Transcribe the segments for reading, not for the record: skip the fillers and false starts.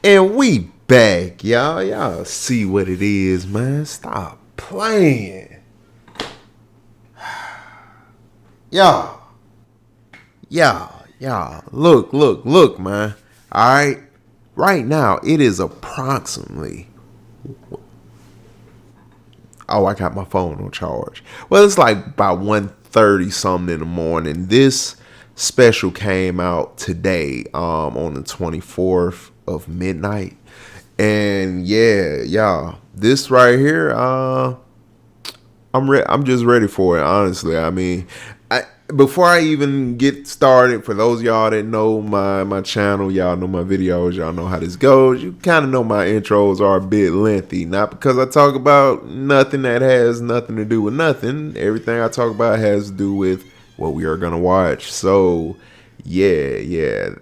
And we back, y'all. Y'all see what it is, man. Stop playing. Y'all. Look, man. Alright. Right now, it is approximately... Oh, I got my phone on charge. Well, it's like about 1:30 something in the morning. This special came out today, on the 24th of midnight. And yeah, y'all, this right here, I'm just ready for it, honestly. I mean, before I even get started, for those of y'all that know my channel, y'all know my videos, y'all know how this goes. You kind of know my intros are a bit lengthy. Not because I talk about nothing that has nothing to do with nothing. Everything I talk about has to do with what we are going to watch. So, yeah,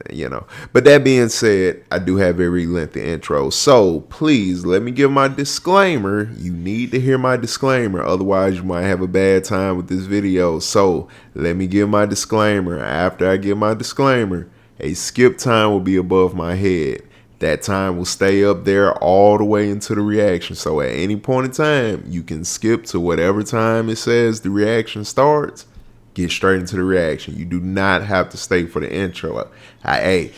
you know. But that being said, I do have very lengthy intro. So please let me give my disclaimer. You need to hear my disclaimer. Otherwise, you might have a bad time with this video. So let me give my disclaimer. After I give my disclaimer, a skip time will be above my head. That time will stay up there all the way into the reaction. So at any point in time, you can skip to whatever time it says the reaction starts. Get straight into the reaction. You do not have to stay for the intro. I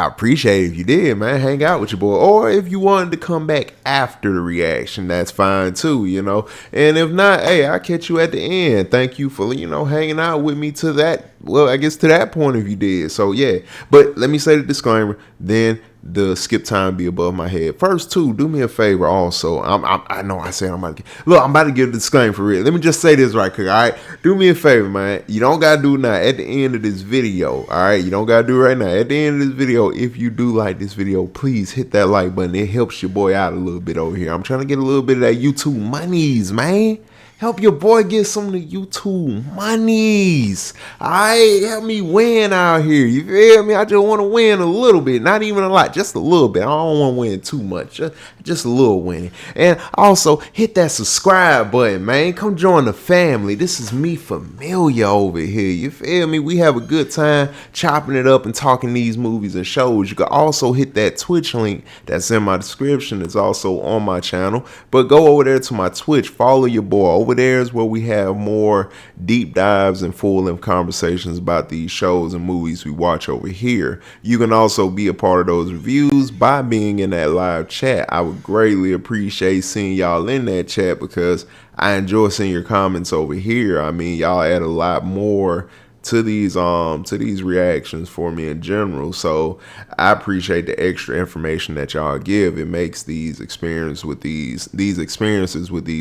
appreciate it if you did, man. Hang out with your boy. Or if you wanted to come back after the reaction, that's fine too, you know. And if not, hey, I'll catch you at the end. Thank you for, hanging out with me to that. Well, I guess to that point if you did. So, yeah. But let me say the disclaimer. Then the skip time be above my head. First, too, do me a favor also. I know I said I'm about to give a disclaimer for real. Let me just say this right quick, all right? Do me a favor, man. You don't got to do it now. At the end of this video, all right? You don't got to do it right now. At the end of this video, if you do like this video, please hit that like button. It helps your boy out a little bit over here. I'm trying to get a little bit of that YouTube monies, man. Help your boy get some of the YouTube monies. Alright, help me win out here. You feel me? I just want to win a little bit. Not even a lot, just a little bit. I don't want to win too much. Just a little winning. And also, hit that subscribe button, man. Come join the family. This is me familiar over here. You feel me? We have a good time chopping it up and talking these movies and shows. You can also hit that Twitch link that's in my description. It's also on my channel. But go over there to my Twitch. Follow your boy. Over there is where we have more deep dives and full-length conversations about these shows and movies we watch over here. You can also be a part of those reviews by being in that live chat. I would greatly appreciate seeing y'all in that chat because I enjoy seeing your comments over here. I mean, y'all add a lot more to these reactions for me in general, so I appreciate the extra information that y'all give. It makes these experiences with these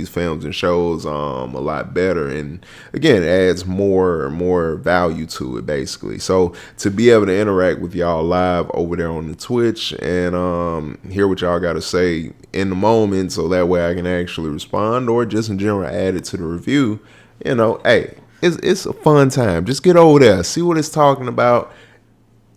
films and shows a lot better, and again, it adds more value to it basically. So to be able to interact with y'all live over there on the Twitch and hear what y'all got to say in the moment, so that way I can actually respond or just in general add it to the review, hey, it's a fun time. Just get over there, see what it's talking about.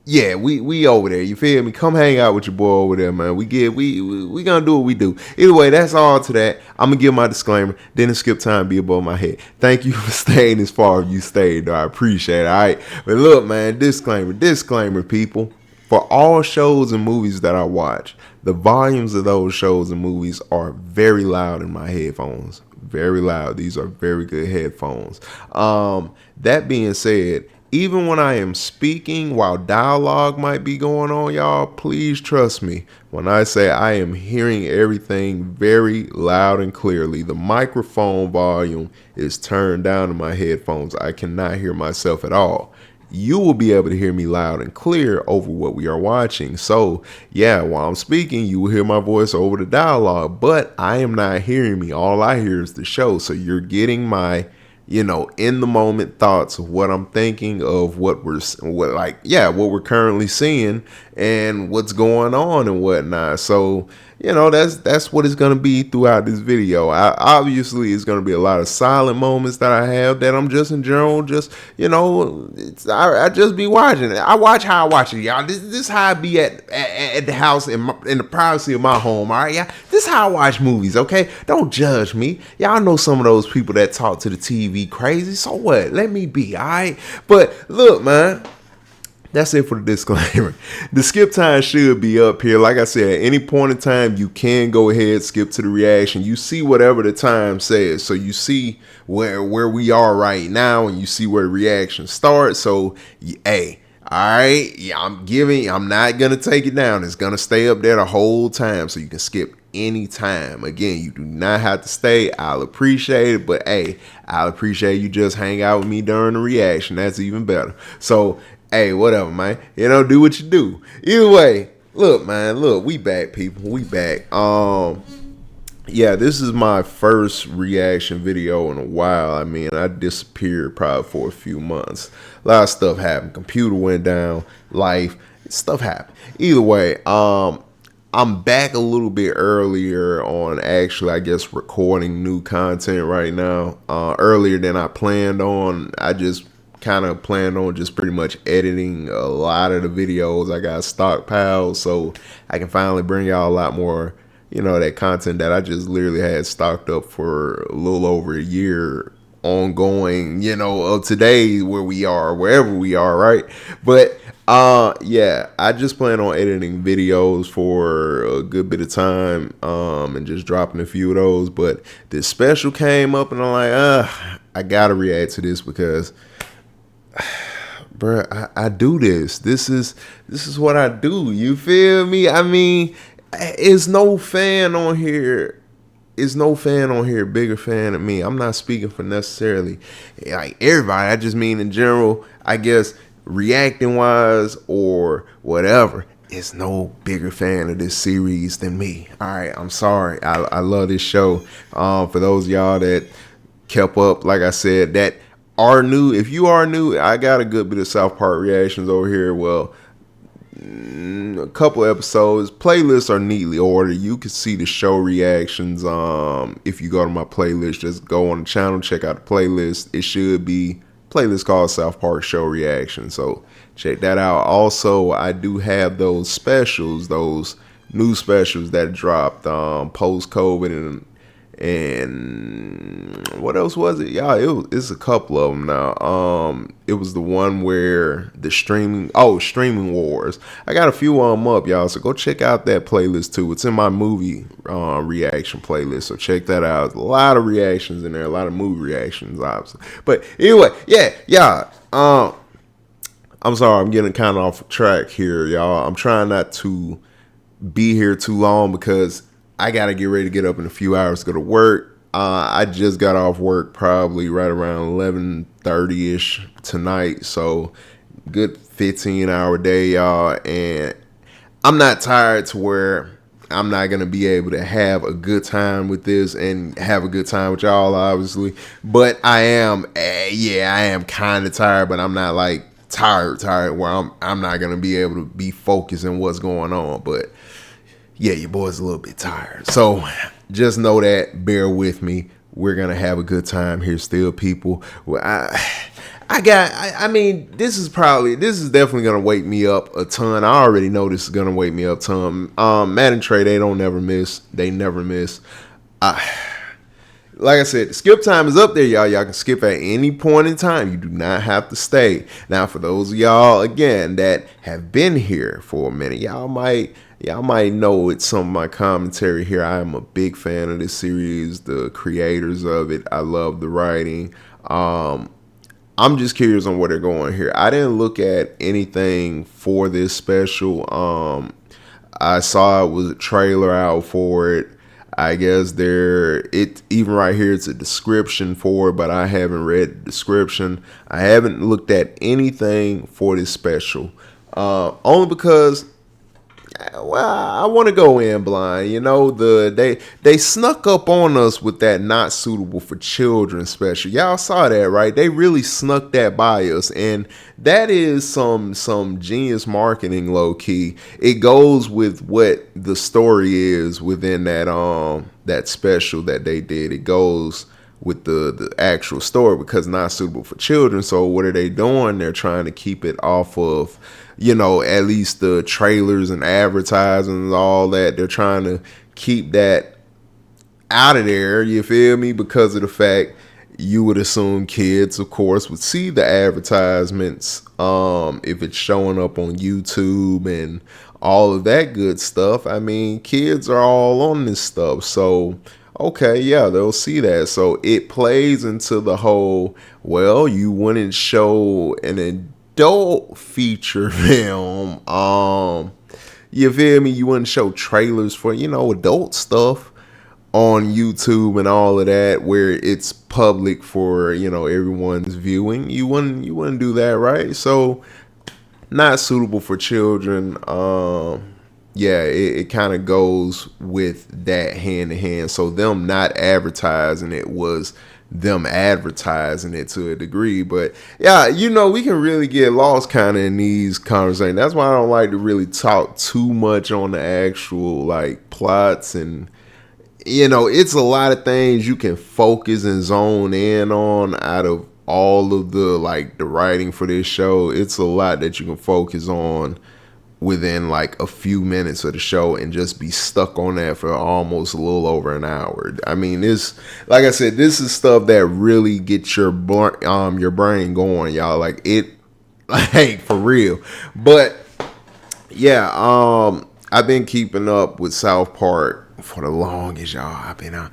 Yeah, we over there. You feel me? Come hang out with your boy over there, man. We gonna do what we do. Either way, that's all to that. I'm gonna give my disclaimer. Then the skip time be above my head. Thank you for staying as far as you stayed, though. I appreciate it. All right, but look, man. Disclaimer, people. For all shows and movies that I watch, the volumes of those shows and movies are very loud in my headphones. Very loud. These are very good headphones. That being said, even when I am speaking while dialogue might be going on, y'all, please trust me when I say I am hearing everything very loud and clearly. The microphone volume is turned down in my headphones. I cannot hear myself at all. You will be able to hear me loud and clear over what we are watching. So, yeah, while I'm speaking, you will hear my voice over the dialogue, but I am not hearing me. All I hear is the show. So you're getting my, in the moment thoughts of what I'm thinking of what we're currently seeing and what's going on and whatnot. So, that's what it's going to be throughout this video. Obviously, it's going to be a lot of silent moments that I have that I'm just in general, I just be watching it. I watch how I watch it, y'all. This is how I be at the house in the privacy of my home, all right, y'all? This is how I watch movies, okay? Don't judge me. Y'all know some of those people that talk to the TV crazy. So what? Let me be, all right? But look, man. That's it for the disclaimer. The skip time should be up here. Like I said, at any point in time, you can go ahead, skip to the reaction. You see whatever the time says. So you see where we are right now, and you see where the reaction starts. So, hey, all right, yeah, I'm not going to take it down. It's going to stay up there the whole time, so you can skip anytime. Again, you do not have to stay. I'll appreciate it, but hey, I'll appreciate you just hang out with me during the reaction. That's even better. So, hey, whatever, man. Do what you do. Either way, look, man, we back, people. We back. Yeah, this is my first reaction video in a while. I mean, I disappeared probably for a few months. A lot of stuff happened. Computer went down, life, stuff happened. Either way, I'm back a little bit earlier on actually, I guess, recording new content right now. Earlier than I planned on. I just kind of planned on just pretty much editing a lot of the videos I got stockpiled, so I can finally bring y'all a lot more, that content that I just literally had stocked up for a little over a year ongoing, of today where we are, wherever we are, right? But yeah, I just plan on editing videos for a good bit of time, and just dropping a few of those. But this special came up and I'm like, I gotta react to this because bruh, I do this. This is what I do. You feel me? I mean, it's no fan on here. Is no fan on here bigger fan of me. I'm not speaking for necessarily like everybody. I just mean in general, I guess, reacting wise or whatever. It's no bigger fan of this series than me. All right, I'm sorry. I love this show. For those of y'all that kept up, like I said, that are new. If you are new, I got a good bit of South Park reactions over here. Well, a couple episodes. Playlists are neatly ordered. You can see the show reactions. If you go to my playlist, just go on the channel, check out the playlist. It should be playlist called South Park Show Reaction. So check that out. Also, I do have those specials, those new specials that dropped post COVID and what else was it? Yeah, it's a couple of them now. It was the one where the streaming wars. I got a few of them up, y'all. So go check out that playlist too. It's in my movie reaction playlist. So check that out. A lot of reactions in there, a lot of movie reactions, obviously. But anyway, yeah. I'm sorry, I'm getting kind of off track here, y'all. I'm trying not to be here too long because I got to get ready to get up in a few hours to go to work. I just got off work probably right around 11:30-ish tonight. So good 15-hour day, y'all. And I'm not tired to where I'm not going to be able to have a good time with this and have a good time with y'all, obviously. But I am kind of tired, but I'm not like tired where I'm not going to be able to be focused on what's going on. But yeah, your boy's a little bit tired. So just know that. Bear with me. We're going to have a good time here still, people. Well, I mean, this is definitely going to wake me up a ton. I already know this is going to wake me up a ton. Matt and Trey, they don't never miss. They never miss. Like I said, the skip time is up there, y'all. Y'all can skip at any point in time. You do not have to stay. Now, for those of y'all, again, that have been here for a minute, y'all might know it's some of my commentary here. I am a big fan of this series, the creators of it. I love the writing. I'm just curious on where they're going here. I didn't look at anything for this special. I saw it was a trailer out for it. I guess even right here, it's a description for it, but I haven't read the description. I haven't looked at anything for this special. Only because, well, I want to go in blind. They snuck up on us with that not suitable for children special. Y'all saw that, right? They really snuck that by us, and that is some genius marketing, low key. It goes with what the story is within that special that they did. It goes with the actual story because not suitable for children. So what are they doing? They're trying to keep it off of, at least the trailers and advertising and all that. They're trying to keep that out of there, you feel me? Because of the fact, You would assume kids, of course, would see the advertisements if it's showing up on YouTube and all of that good stuff. I mean, kids are all on this stuff. So, okay, yeah, they'll see that. So it plays into the whole, well, you wouldn't show an adult feature film. You feel me? You wouldn't show trailers for, adult stuff on YouTube and all of that where it's public for, everyone's viewing. You wouldn't do that, right? So not suitable for children. Yeah, it kind of goes with that hand in hand. So them not advertising it was them advertising it to a degree. But yeah, we can really get lost kind of in these conversations. That's why I don't like to really talk too much on the actual like plots, and it's a lot of things you can focus and zone in on out of all of the like the writing for this show. It's a lot that you can focus on within like a few minutes of the show and just be stuck on that for almost a little over an hour. I mean, this, like I said, this is stuff that really gets your brain going, y'all. Like it, like for real. But yeah, I've been keeping up with South Park for the longest, y'all. I've been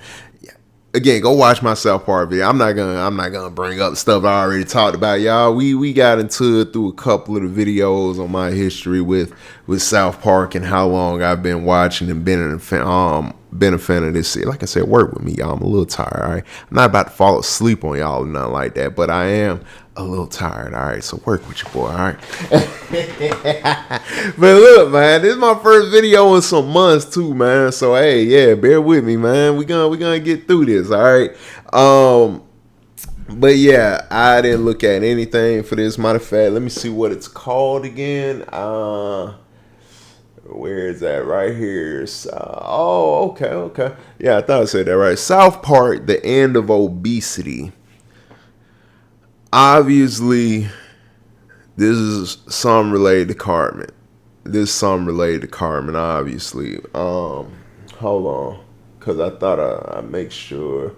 again, go watch my South Park video. I'm not gonna bring up stuff I already talked about, y'all. We got into it through a couple of the videos on my history with South Park and how long I've been watching and been a fan of this. Like I said, work with me, y'all. I'm a little tired. All right, I'm not about to fall asleep on y'all or nothing like that, but I am a little tired. All right, so work with your boy. All right. But look, man, this is my first video in some months too, man. So hey, yeah, bear with me, man. We gonna get through this. All right. But yeah, I didn't look at anything for this. Matter of fact, let me see what it's called again. Where is that? Right here. Okay. Yeah, I thought I said that right. South Park: The End of Obesity. Obviously, this is something related to Cartman. Obviously. Hold on. Because I thought I make sure.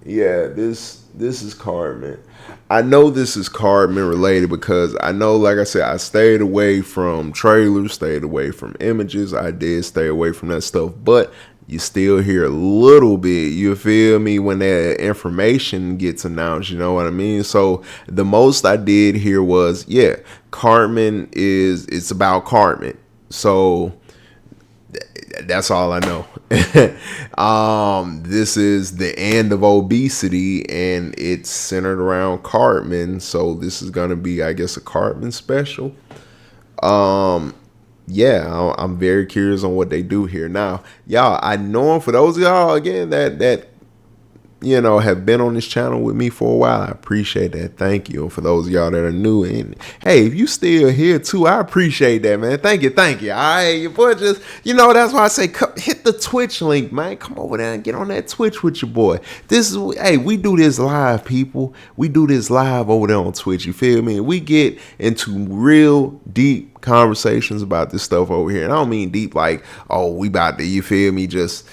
Yeah, this is Cartman. I know this is Cartman related because I know, like I said, I stayed away from trailers, stayed away from images. I did stay away from that stuff, but you still hear a little bit, you feel me, when that information gets announced, you know what I mean? So the most I did hear was, yeah, Cartman it's about Cartman. So that's all I know. This is the end of Obesity and it's centered around Cartman. So this is going to be, I guess, a Cartman special. Yeah, I'm very curious on what they do here. Now, y'all, I know for those of y'all, again, that have been on this channel with me for a while, I appreciate that. Thank you. And for those of y'all that are new, and hey, if you still here too, I appreciate that, man. Thank you. All right, your boy just, that's why I say hit the Twitch link, man. Come over there and get on that Twitch with your boy. We do this live, people. We do this live over there on Twitch, you feel me? We get into real deep conversations about this stuff over here. And I don't mean deep like, oh, we about to, you feel me, just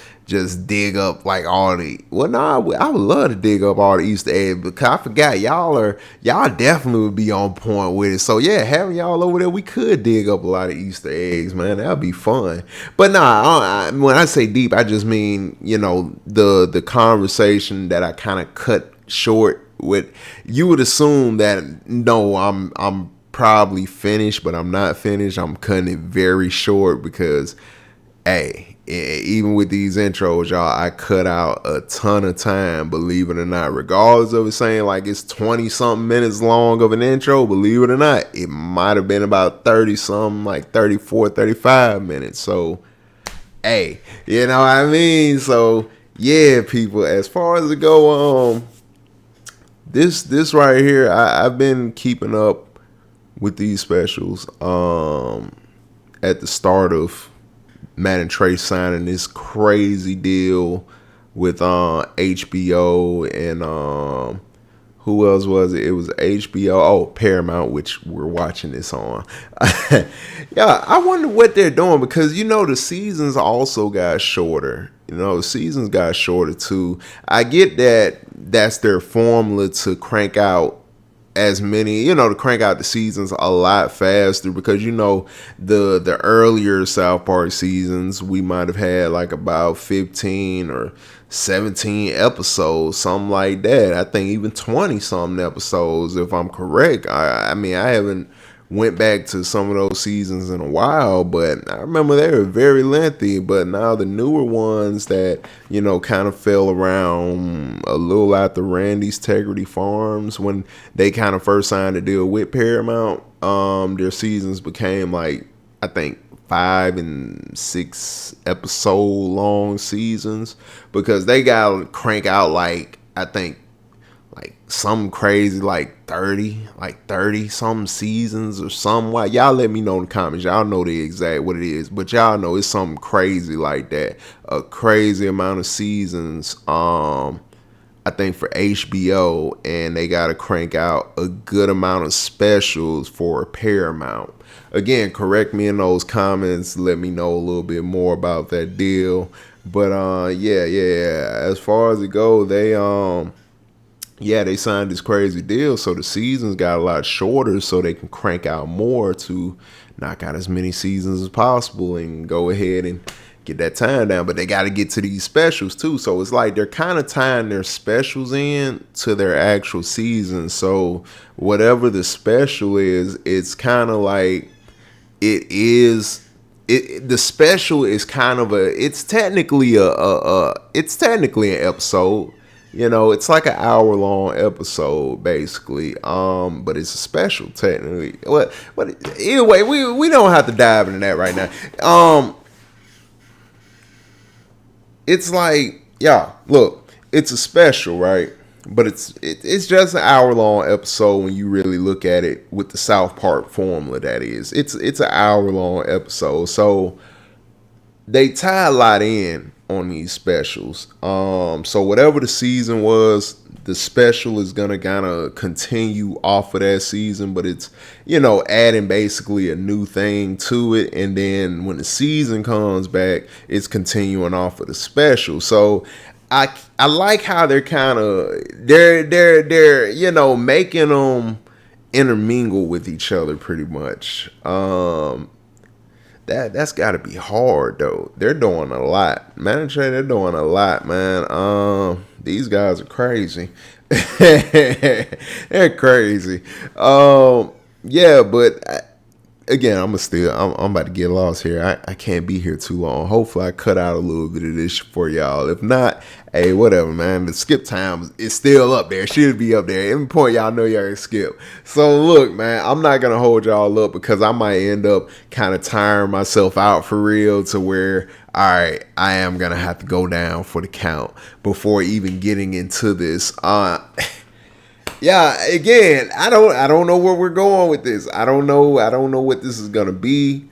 dig up like all the, well, nah, I would love to dig up all the Easter eggs, because I forgot y'all definitely would be on point with it. So yeah, having y'all over there, we could dig up a lot of Easter eggs, man. That'd be fun. But nah, when I say deep, I just mean, the conversation that I kind of cut short with. You would assume that, no, I'm probably finished, but I'm not finished. I'm cutting it very short because, hey, even with these intros, y'all, I cut out a ton of time, believe it or not. Regardless of it saying like it's 20 something minutes long of an intro, believe it or not, it might have been about 30 something, like 34, 35 minutes. So, hey, you know what I mean? So, yeah, people, as far as it go, this right here, I've been keeping up with these specials at the start of Matt and Trey signing this crazy deal with HBO and who else was it? It was HBO, Paramount, which we're watching this on. Yeah, I wonder what they're doing because the seasons also got shorter. The seasons got shorter too. I get that that's their formula to crank out as many, to crank out the seasons a lot faster, because the earlier South Park seasons, we might have had like about 15 or 17 episodes, something like that. I think even 20 something episodes, if I'm correct. I mean, I haven't went back to some of those seasons in a while, but I remember they were very lengthy. But now the newer ones that, kind of fell around a little after Randy's Tegrity Farms, when they kind of first signed a deal with Paramount, their seasons became like, I think, 5 and 6 episode long seasons, because they got to crank out like, I think, like some crazy like 30 some seasons or something. Why, y'all let me know in the comments. Y'all know the exact what it is, but y'all know it's something crazy like that. A crazy amount of seasons. I think for HBO, and they got to crank out a good amount of specials for Paramount. Again, correct me in those comments. Let me know a little bit more about that deal. But yeah. As far as it goes, they signed this crazy deal, so the seasons got a lot shorter, so they can crank out more to knock out as many seasons as possible and go ahead and get that time down. But they got to get to these specials too, so it's like they're kind of tying their specials in to their actual season. So whatever the special is, it's kind of like the special is kind of it's technically an episode. It's like an hour-long episode, basically. But it's a special, technically. But anyway, we don't have to dive into that right now. It's like, look, it's a special, right? But it's just an hour-long episode when you really look at it with the South Park formula. That is, it's an hour-long episode, so they tie a lot in on these specials. So whatever the season was, the special is gonna kind of continue off of that season, but it's adding basically a new thing to it, and then when the season comes back, it's continuing off of the special. So I like how they're kind of they're making them intermingle with each other pretty much. That's got to be hard though. They're doing a lot, man. They're doing a lot, man. These guys are crazy. They're crazy. Yeah, but again, I'm about to get lost here. I can't be here too long. Hopefully, I cut out a little bit of this for y'all. If not, hey, whatever, man. The skip time is still up there. It should be up there. Every point y'all know y'all can skip. So look, man, I'm not gonna hold y'all up, because I might end up kind of tiring myself out for real, to where, all right, I am gonna have to go down for the count before even getting into this. Yeah, again, I don't know where we're going with this. I don't know what this is gonna be.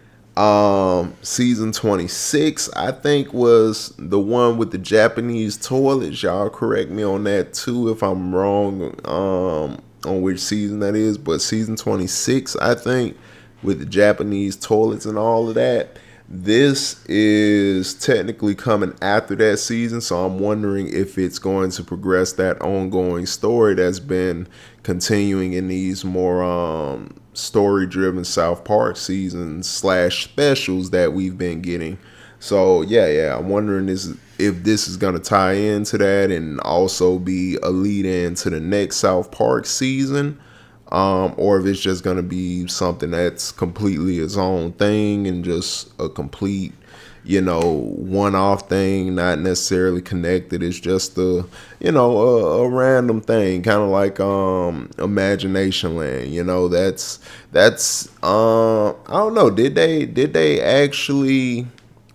Season 26, I think, was the one with the Japanese toilets. Y'all correct me on that too if I'm wrong on which season that is. But season 26, I think, with the Japanese toilets and all of that. This is technically coming after that season, so I'm wondering if it's going to progress that ongoing story that's been continuing in these more story-driven South Park seasons / specials that we've been getting. So yeah, I'm wondering if this is going to tie into that and also be a lead-in to the next South Park season. Or if it's just going to be something that's completely its own thing and just a complete, one-off thing, not necessarily connected. It's just a random thing, kind of like Imagination Land. That's I don't know. Did they actually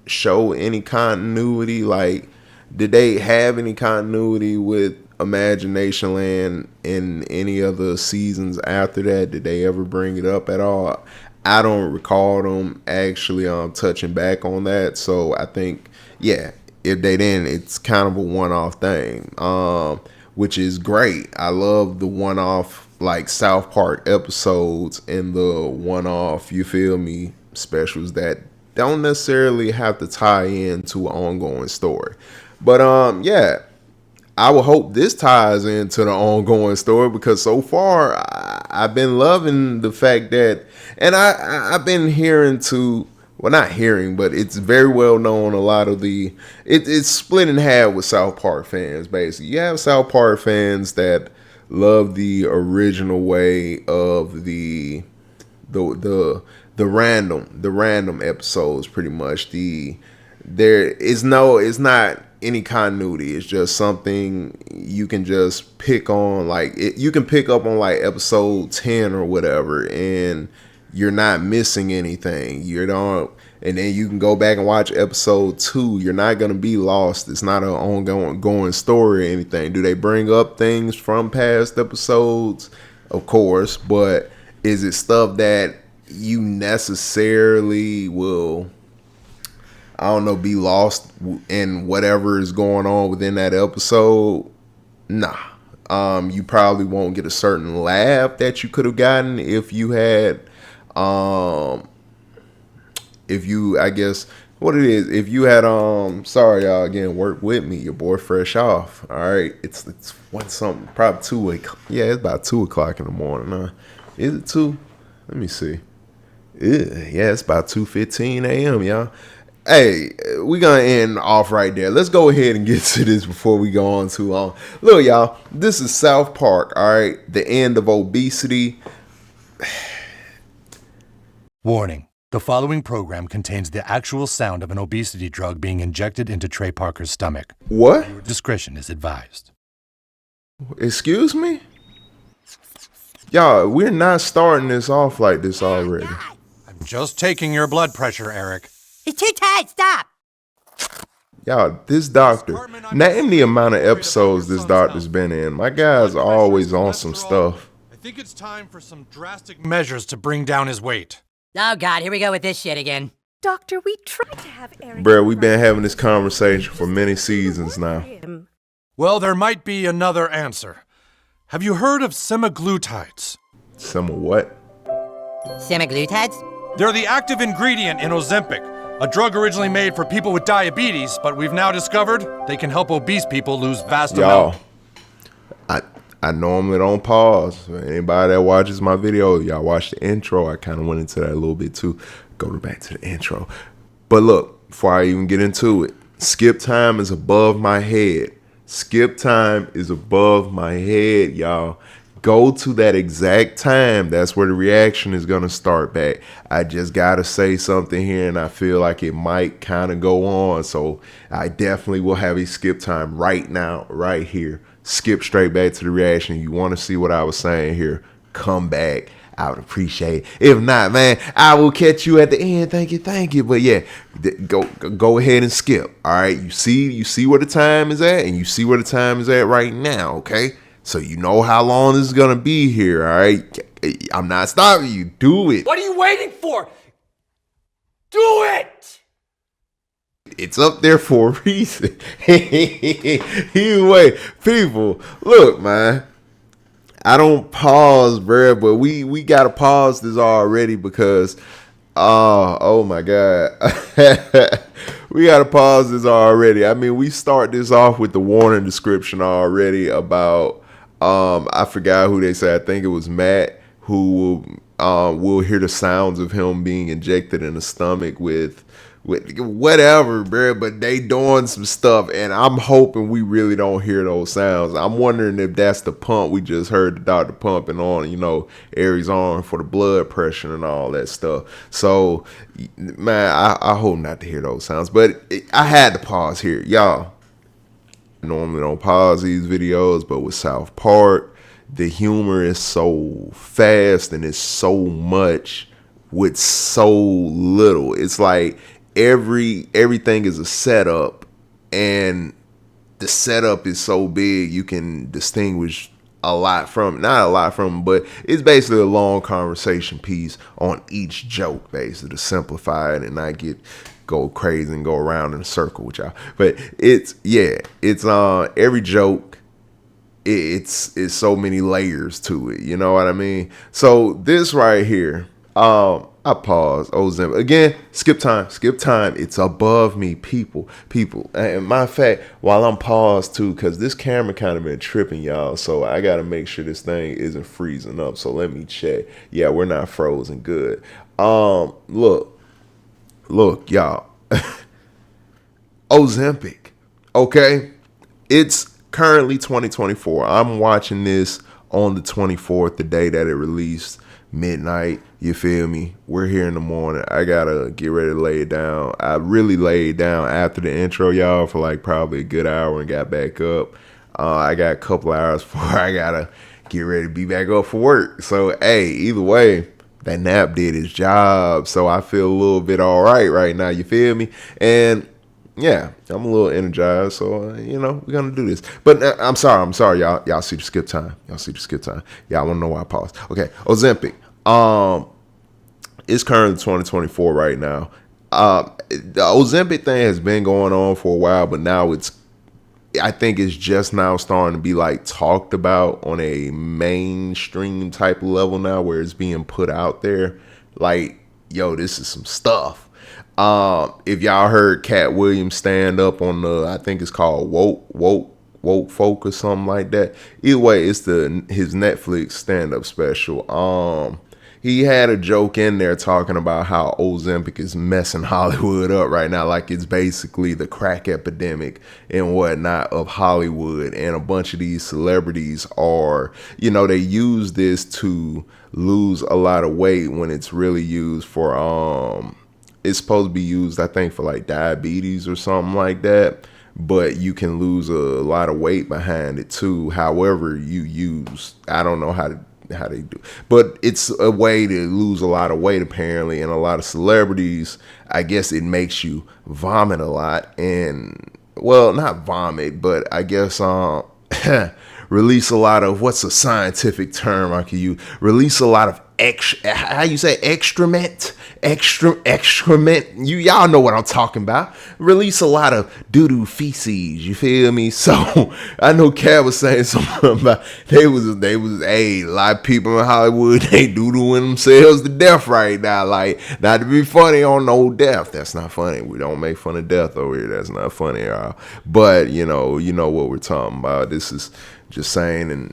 show any continuity? Like, did they have any continuity with Imagination Land in any other seasons after that? Did they ever bring it up at all? I don't recall them actually touching back on that. So I think, yeah, if they didn't, it's kind of a one-off thing, which is great. I love the one-off like South Park episodes and the one-off, you feel me, specials that don't necessarily have to tie into an ongoing story. But yeah, I would hope this ties into the ongoing story, because so far I've been loving the fact that, and I've been hearing to, well, not hearing, but it's very well known. A lot of it's split in half with South Park fans. Basically, you have South Park fans that love the original way of the random episodes. Pretty much it's not any continuity. It's just something you can just pick on, you can pick up on like episode 10 or whatever, and you're not missing anything. And then you can go back and watch episode 2. You're not gonna be lost. It's not an ongoing story or anything. Do they bring up things from past episodes? Of course, but is it stuff that you necessarily will, I don't know, be lost in whatever is going on within that episode? Nah. You probably won't get a certain laugh that you could have gotten if you had, I guess what it is, if you had, sorry y'all, again, work with me, your boy fresh off. All right. It's one something, probably 2 o'clock. Yeah, it's about 2 o'clock in the morning. Is it 2? Let me see. Yeah, it's about 2:15 a.m. y'all. Hey, we gonna end off right there. Let's go ahead and get to this before we go on too long. Look, y'all, this is South Park, all right? The end of Obesity. Warning. The following program contains the actual sound of an obesity drug being injected into Trey Parker's stomach. What? Your discretion is advised. Excuse me? Y'all, we're not starting this off like this already. I'm just taking your blood pressure, Eric. It's too tight, stop! Y'all, this doctor, name the amount of episodes this doctor's been in. My guy's always on some stuff. I think it's time for some drastic measures to bring down his weight. Oh God, here we go with this shit again. Doctor, we tried to have Eric. Bruh, we've been having this conversation for many seasons now. Well, there might be another answer. Have you heard of semaglutides? What? Semaglutides? They're the active ingredient in Ozempic, a drug originally made for people with diabetes, but we've now discovered they can help obese people lose vast amounts. I normally don't pause. For anybody that watches my video, y'all watch the intro. I kind of went into that a little bit too. Go back to the intro. But look, before I even get into it, skip time is above my head. Skip time is above my head, y'all. Go to that exact time. That's where the reaction is going to start back. I just got to say something here, and I feel like it might kind of go on. So I definitely will have a skip time right now, right here. Skip straight back to the reaction. You want to see what I was saying here, come back. I would appreciate it. If not, man, I will catch you at the end. Thank you. But yeah, go ahead and skip. All right. You see where the time is at, and you see where the time is at right now. Okay. So you know how long this is going to be here. All right. I'm not stopping you. Do it. What are you waiting for? Do it! It's up there for a reason. Either way, people, look, man. I don't pause, bruh, but we gotta pause this already because, oh my God, we gotta pause this already. I mean, we start this off with the warning description already about, I forgot who they said. I think it was Matt, who will hear the sounds of him being injected in the stomach with whatever, bro, but they doing some stuff, and I'm hoping we really don't hear those sounds. I'm wondering if that's the pump we just heard the doctor pumping on, Aries arm for the blood pressure and all that stuff. So, man, I hope not to hear those sounds, but I had to pause here. Y'all, I normally don't pause these videos, but with South Park, the humor is so fast and it's so much with so little. It's like everything is a setup, and the setup is so big you can distinguish not a lot from, but it's basically a long conversation piece on each joke, basically, to simplify it and not go crazy and go around in a circle with y'all. But it's every joke, it's so many layers to it, you know what I mean? So this right here, I paused. Ozempic again. Skip time. Skip time. It's above me, people. And matter of fact, while I'm paused too, because this camera kind of been tripping, y'all. So I gotta make sure this thing isn't freezing up. So let me check. Yeah, we're not frozen. Good. Look, y'all. Ozempic. Okay, it's currently 2024. I'm watching this on the 24th, the day that it released. Midnight, you feel me? We're here in the morning. I gotta get ready to lay it down. I really laid down after the intro, y'all, for like probably a good hour and got back up. I got a couple hours before I gotta get ready to be back up for work. So hey, either way, that nap did its job. So I feel a little bit all right now, you feel me? And yeah, I'm a little energized, so we're gonna do this. But I'm sorry, y'all see the skip time. Y'all wanna know why I paused? Okay, Ozempic. It's currently 2024 right now. The Ozempic thing has been going on for a while, but now I think it's just now starting to be like talked about on a mainstream type of level now, where it's being put out there. Like, yo, this is some stuff. If y'all heard Cat Williams stand up on I think it's called Woke Folk or something like that. Either way, it's his Netflix stand-up special. He had a joke in there talking about how Ozempic is messing Hollywood up right now, like it's basically the crack epidemic and whatnot of Hollywood, and a bunch of these celebrities are, they use this to lose a lot of weight when it's really used for it's supposed to be used, I think, for like diabetes or something like that. But you can lose a lot of weight behind it too. However you use, I don't know how they do, but it's a way to lose a lot of weight apparently. And a lot of celebrities, I guess it makes you vomit a lot, and well, not vomit, but I guess release a lot of, what's a scientific term I can use? Release a lot of excrement. Y'all know what I'm talking about. Release a lot of doo-doo feces, you feel me? So I know Cat was saying something about they was a lot of people in Hollywood, they doo-dooing themselves to death right now. Like, not to be funny on no death. That's not funny. We don't make fun of death over here. That's not funny, y'all. But you know what we're talking about. This is just saying, and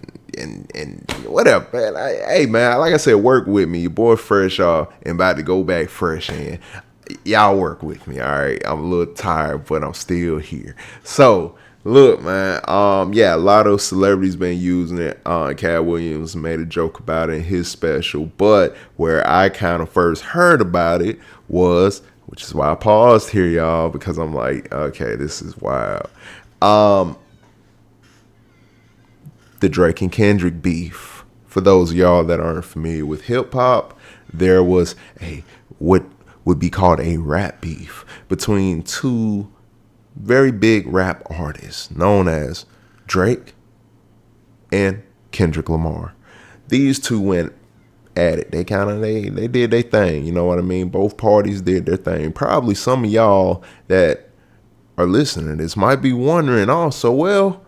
whatever, man. Hey, man, like I said, work with me. Your boy fresh, y'all, and about to go back fresh in. Y'all work with me, all right? I'm a little tired, but I'm still here. So, look, man, yeah, a lot of celebrities been using it. Cat Williams made a joke about it in his special, but where I kind of first heard about it was, which is why I paused here, y'all, because I'm like, okay, this is wild. The Drake and Kendrick beef. For those of y'all that aren't familiar with hip hop, there was what would be called a rap beef between two very big rap artists known as Drake and Kendrick Lamar. These two went at it. They did their thing. You know what I mean? Both parties did their thing. Probably some of y'all that are listening to this might be wondering also, well,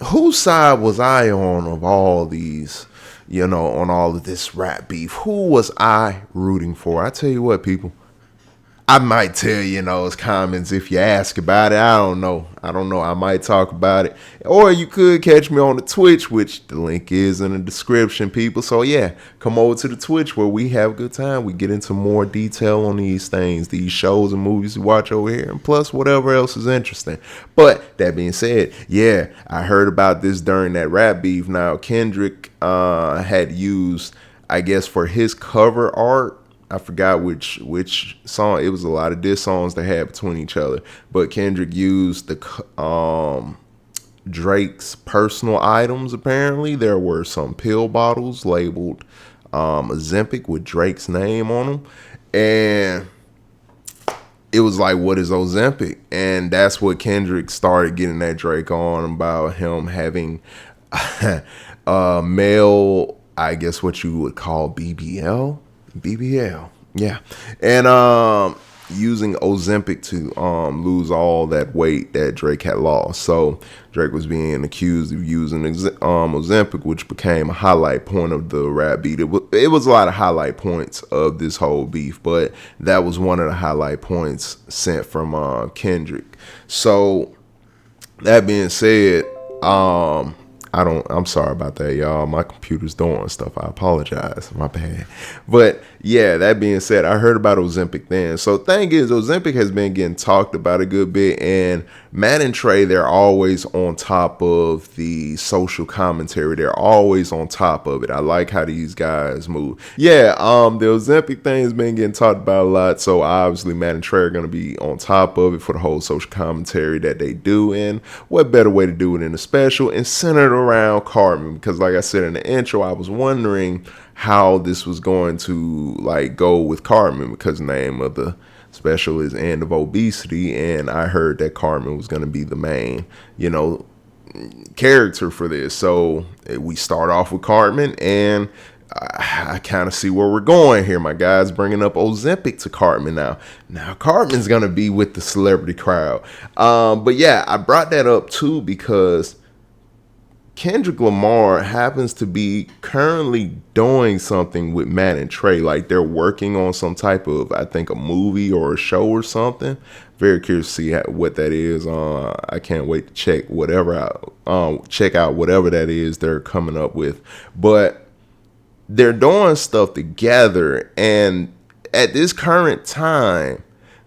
whose side was I on of all these, on all of this rap beef? Who was I rooting for? I tell you what, people, I might tell you in those comments if you ask about it. I don't know. I might talk about it. Or you could catch me on the Twitch, which the link is in the description, people. So yeah, come over to the Twitch where we have a good time. We get into more detail on these things, these shows and movies we watch over here, and plus whatever else is interesting. But that being said, yeah, I heard about this during that rap beef. Now, Kendrick had used, I guess, for his cover art, I forgot which song. It was a lot of diss songs they had between each other. But Kendrick used the Drake's personal items. Apparently, there were some pill bottles labeled Ozempic with Drake's name on them, and it was like, what is Ozempic? And that's what Kendrick started getting at Drake on about him having male, I guess what you would call BBL. Yeah. And using Ozempic to lose all that weight that Drake had lost. So Drake was being accused of using Ozempic, which became a highlight point of the rap beef. It was a lot of highlight points of this whole beef, but that was one of the highlight points sent from Kendrick. So that being said, I'm sorry about that, y'all. My computer's doing stuff. I apologize. My bad. But yeah, that being said, I heard about Ozempic then. So thing is, Ozempic has been getting talked about a good bit, and Matt and Trey, they're always on top of the social commentary. They're always on top of it. I like how these guys move. Yeah, the Ozempic thing has been getting talked about a lot. So obviously Matt and Trey are going to be on top of it for the whole social commentary that they do. And what better way to do it in a special and centered around Cartman? Because like I said in the intro, I was wondering how this was going to like go with Cartman, because the name of the special is End of Obesity, and I heard that Cartman was going to be the main, character for this. So we start off with Cartman, and I kind of see where we're going here. My guy's bringing up Ozempic to Cartman now. Now Cartman's going to be with the celebrity crowd. But yeah, I brought that up too because Kendrick Lamar happens to be currently doing something with Matt and Trey. Like they're working on some type of, I think, a movie or a show or something. Very curious to see what that is. I can't wait to check out whatever that is they're coming up with. But they're doing stuff together, and at this current time,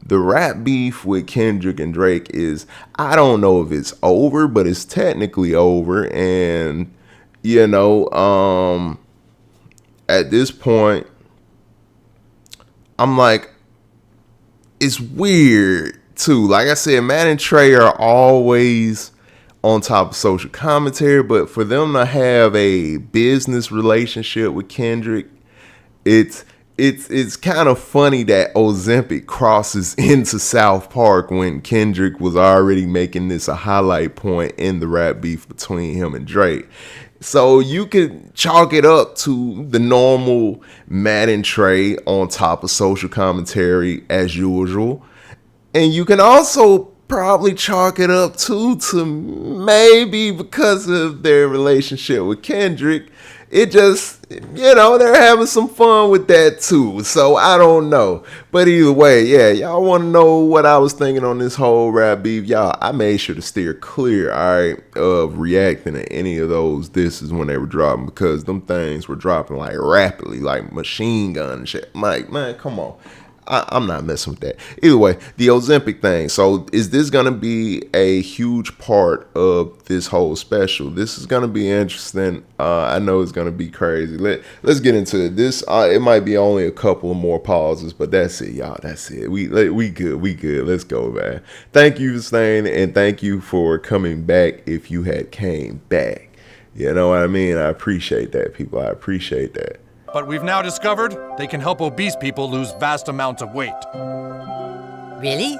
the rap beef with Kendrick and Drake is, I don't know if it's over, but it's technically over. And, at this point, I'm like, it's weird too. Like I said, Matt and Trey are always on top of social commentary, but for them to have a business relationship with Kendrick, it's kind of funny that Ozempic crosses into South Park when Kendrick was already making this a highlight point in the rap beef between him and Drake. So you could chalk it up to the normal Matt and Trey on top of social commentary as usual. And you can also probably chalk it up too to maybe because of their relationship with Kendrick, it just, they're having some fun with that too. So I don't know. But either way, yeah, y'all want to know what I was thinking on this whole rap beef? Y'all, I made sure to steer clear, all right, of reacting to any of those disses when they were dropping, because them things were dropping like rapidly, like machine gun and shit. Mike, man, come on. I'm not messing with that. Either way, the Ozempic thing. So is this going to be a huge part of this whole special? This is going to be interesting. I know it's going to be crazy. Let's get into it. This it might be only a couple of more pauses, but that's it, y'all. That's it. We good. Let's go, man. Thank you for staying, and thank you for coming back if you had came back. You know what I mean? I appreciate that, people. I appreciate that. But we've now discovered they can help obese people lose vast amounts of weight. Really?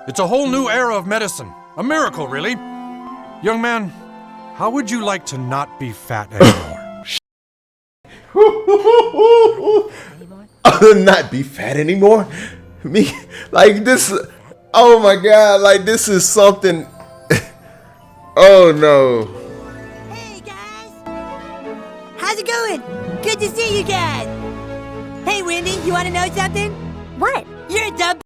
It's a whole new era of medicine. A miracle, really. Young man, how would you like to not be fat anymore? Not be fat anymore? Me, like this, oh my God, like this is something, oh no. Hey, guys! How's it going? Good to see you guys! Hey, Wendy, you want to know something? What? You're a dumb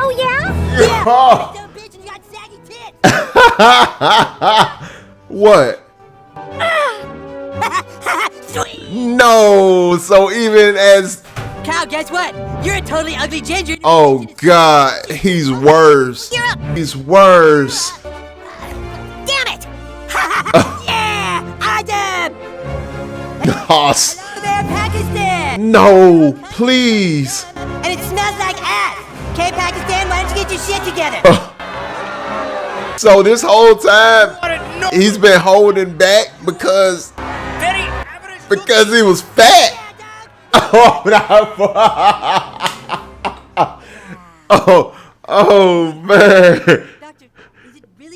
Oh, yeah? Yeah, you're a dumb bitch and you got saggy tits! What? Sweet! No, so even as, Kyle, guess what? You're a totally ugly ginger. oh God, he's worse. You're up! He's worse. Damn it! Yeah! Adam! Gosh. Hello there, Pakistan! No, please. And it smells like ass! Okay, Pakistan, why don't you get your shit together? So this whole time, he's been holding back because he was fat. Oh, oh man. Doctor, is it really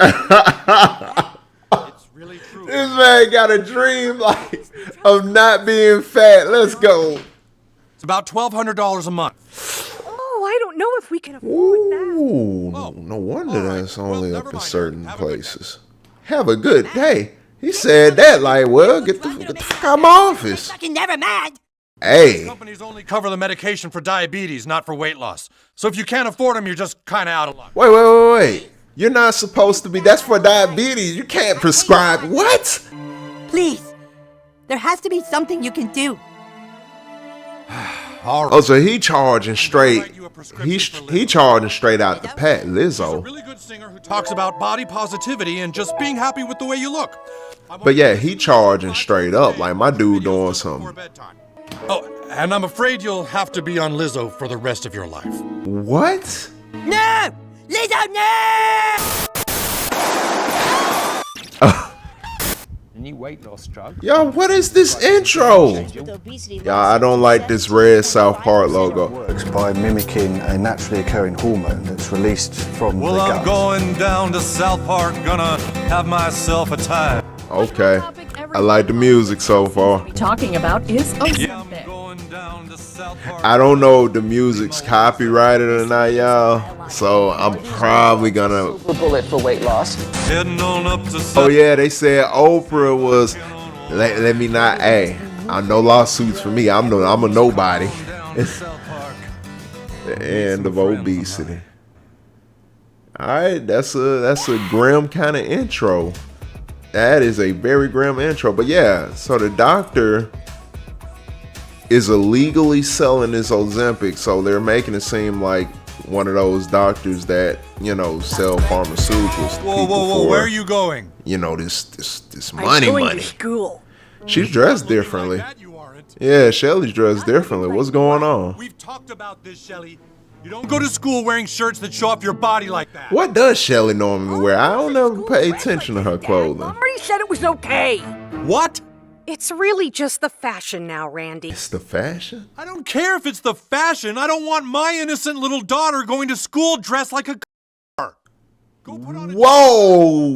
It's really true. This man got a dream like of not being fat. Let's go. It's about $1,200 a month. Oh, I don't know if we can afford that. Ooh, Oh, no wonder all right. that's only Well, up never in mind. certain Have a good day. places. Have a good day. He said that like, well, get the fuck out of my office. Fucking never mind. Hey, Companies only cover the medication for diabetes, not for weight loss. So if you can't afford them, you're just kind of out of luck. wait. You're not supposed to be. That's for diabetes. You can't prescribe. What? Please. There has to be something you can do. All right. Oh, so he charging straight. He charging straight out the pat, She's a Lizzo. really good singer who talks about body positivity and just being happy with the way you look. But yeah, he charging straight up. Like my dude doing something. Oh, and I'm afraid you'll have to be on Lizzo for the rest of your life. What? No! Lizzo, no! New weight loss drug. Yo, what is this intro? Yeah, I don't like this red South Park logo. Works by mimicking a naturally occurring hormone that's released from the gut. going down to South Park, gonna have myself a time. Okay, I like the music so far. Talking about is Yeah, I'm Ozempic. going down to South Park. I don't know if the music's copyrighted or not, y'all. So I'm probably gonna. A bullet for weight loss. Heading on up to Oh yeah, they said Oprah was. Let me not. Hey, I know lawsuits for me. I'm a nobody. The end of obesity. All right, that's a grim kind of intro. That is a very grim intro. But yeah, so the doctor is illegally selling this Ozempic, so they're making it seem like one of those doctors that, you know, sell pharmaceuticals to people for, where are you going? you know, this money. To school. She's dressed differently. Like that, you aren't. Yeah, Shelly's dressed differently. What's going on? We've talked about this, Shelly. You don't go to school wearing shirts that show off your body like that. What does Shelly normally wear? I don't ever pay attention to her clothing. Mom already said it was okay. What? It's really just the fashion now, Randy. It's the fashion? I don't care if it's the fashion. I don't want my innocent little daughter going to school dressed like a car. Go put on a Whoa!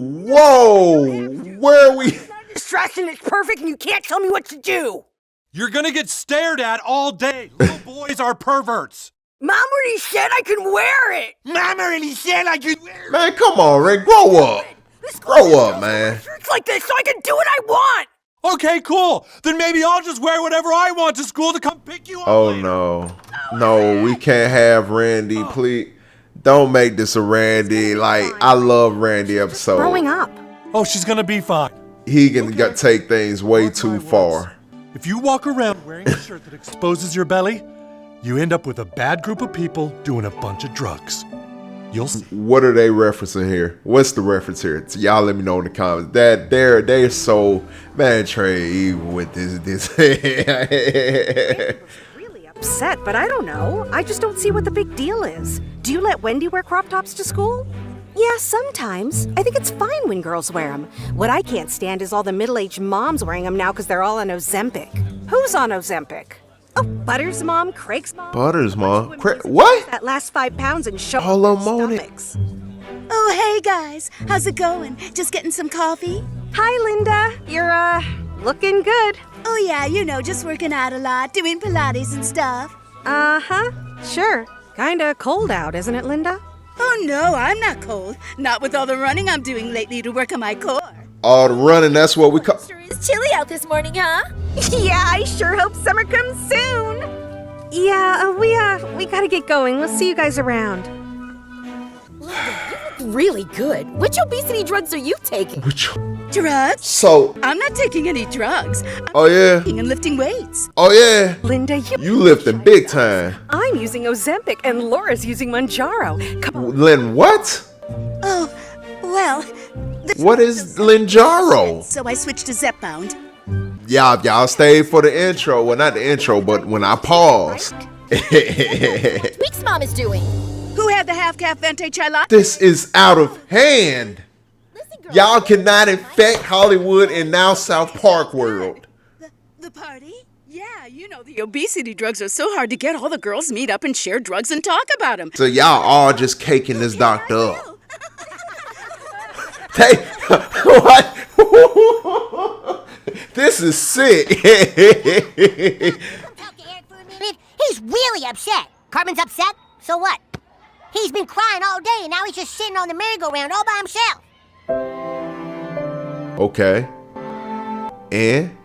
Where are we? Distraction is perfect and you can't tell me what to do. You're gonna get stared at all day. Little boys are perverts. Mom already said I can wear it. Mama already said I could wear. Man, come on, Rick. Grow up. Grow up, man. Shirts like this so I can do what I want. Okay, cool. Then maybe I'll just wear whatever I want to school to come pick you up. Oh later. no, we can't have Randy. Please, don't make this a Randy. Like I love Randy episode. Growing up. Oh, she's gonna be fine. He can take things way too far. If you walk around wearing a shirt that exposes your belly, you end up with a bad group of people doing a bunch of drugs. You'll see. What are they referencing here? What's the reference here? Y'all let me know in the comments. That they're so man Trey evil with this. Really upset, but I don't know. I just don't see what the big deal is. Do you let Wendy wear crop tops to school? Yeah, sometimes. I think it's fine when girls wear them. What I can't stand is all the middle-aged moms wearing them now because they're all on Ozempic. Who's on Ozempic? Oh, Butters' mom, Craig's mom. Butters, mom. What? That last 5 pounds and show Hold their on, Moni. stomachs. Oh, hey guys, how's it going? Just getting some coffee? Hi, Linda. You're, looking good. Oh yeah, you know, just working out a lot, doing Pilates and stuff. Uh-huh. Sure. Kinda cold out, isn't it, Linda? Oh no, I'm not cold. Not with all the running I'm doing lately to work on my core. All the running, that's what we call. Sure is chilly out this morning, huh? Yeah, I sure hope summer comes soon. Yeah, we gotta get going. We'll see you guys around. Really good. Which obesity drugs are you taking? Drugs? So, I'm not taking any drugs. oh yeah, I'm and lifting weights. oh yeah, Linda, you lifting big time. I'm using Ozempic and Laura's using Manjaro. Come on. Lynn, what? Oh, well. What is Linjaro? So I switched to Zepbound. Y'all stayed for the intro. Well, not the intro, but when I paused. Week's mom is doing. Who had the half-calf vente chai? This is out of hand. Y'all cannot infect Hollywood and now South Park world. The party? Yeah, you know, the obesity drugs are so hard to get. All the girls meet up and share drugs and talk about them. So y'all all just caking this doctor up. Hey, what? This is sick. He's really upset. Cartman's upset? So what? He's been crying all day, and now he's just sitting on the merry-go-round all by himself. Okay. And?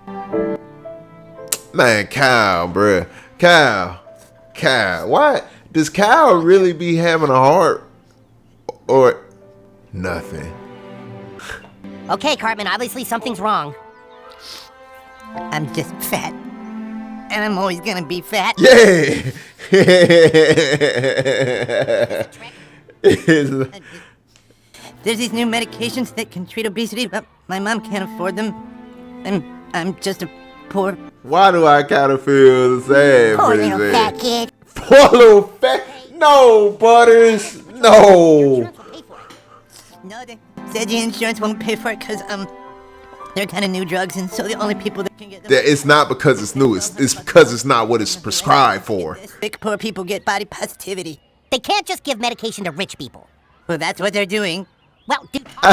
Man, Kyle, bruh. Kyle. Why? Does Kyle really be having a heart? Or nothing? Okay, Cartman, obviously something's wrong. I'm just fat. And I'm always gonna be fat. Yeah! There's these new medications that can treat obesity, but my mom can't afford them. And I'm just a poor... Why do I kind of feel sad Poor for little this? fat kid. Poor little fat... No, Butters! No! No, they said your insurance won't pay for it because, they're kind of new drugs, and so the only people that can get them... It's not because it's new. It's because it's not what it's prescribed for. Sick poor people get body positivity. They can't just give medication to rich people. Well, that's what they're doing. Well, did you file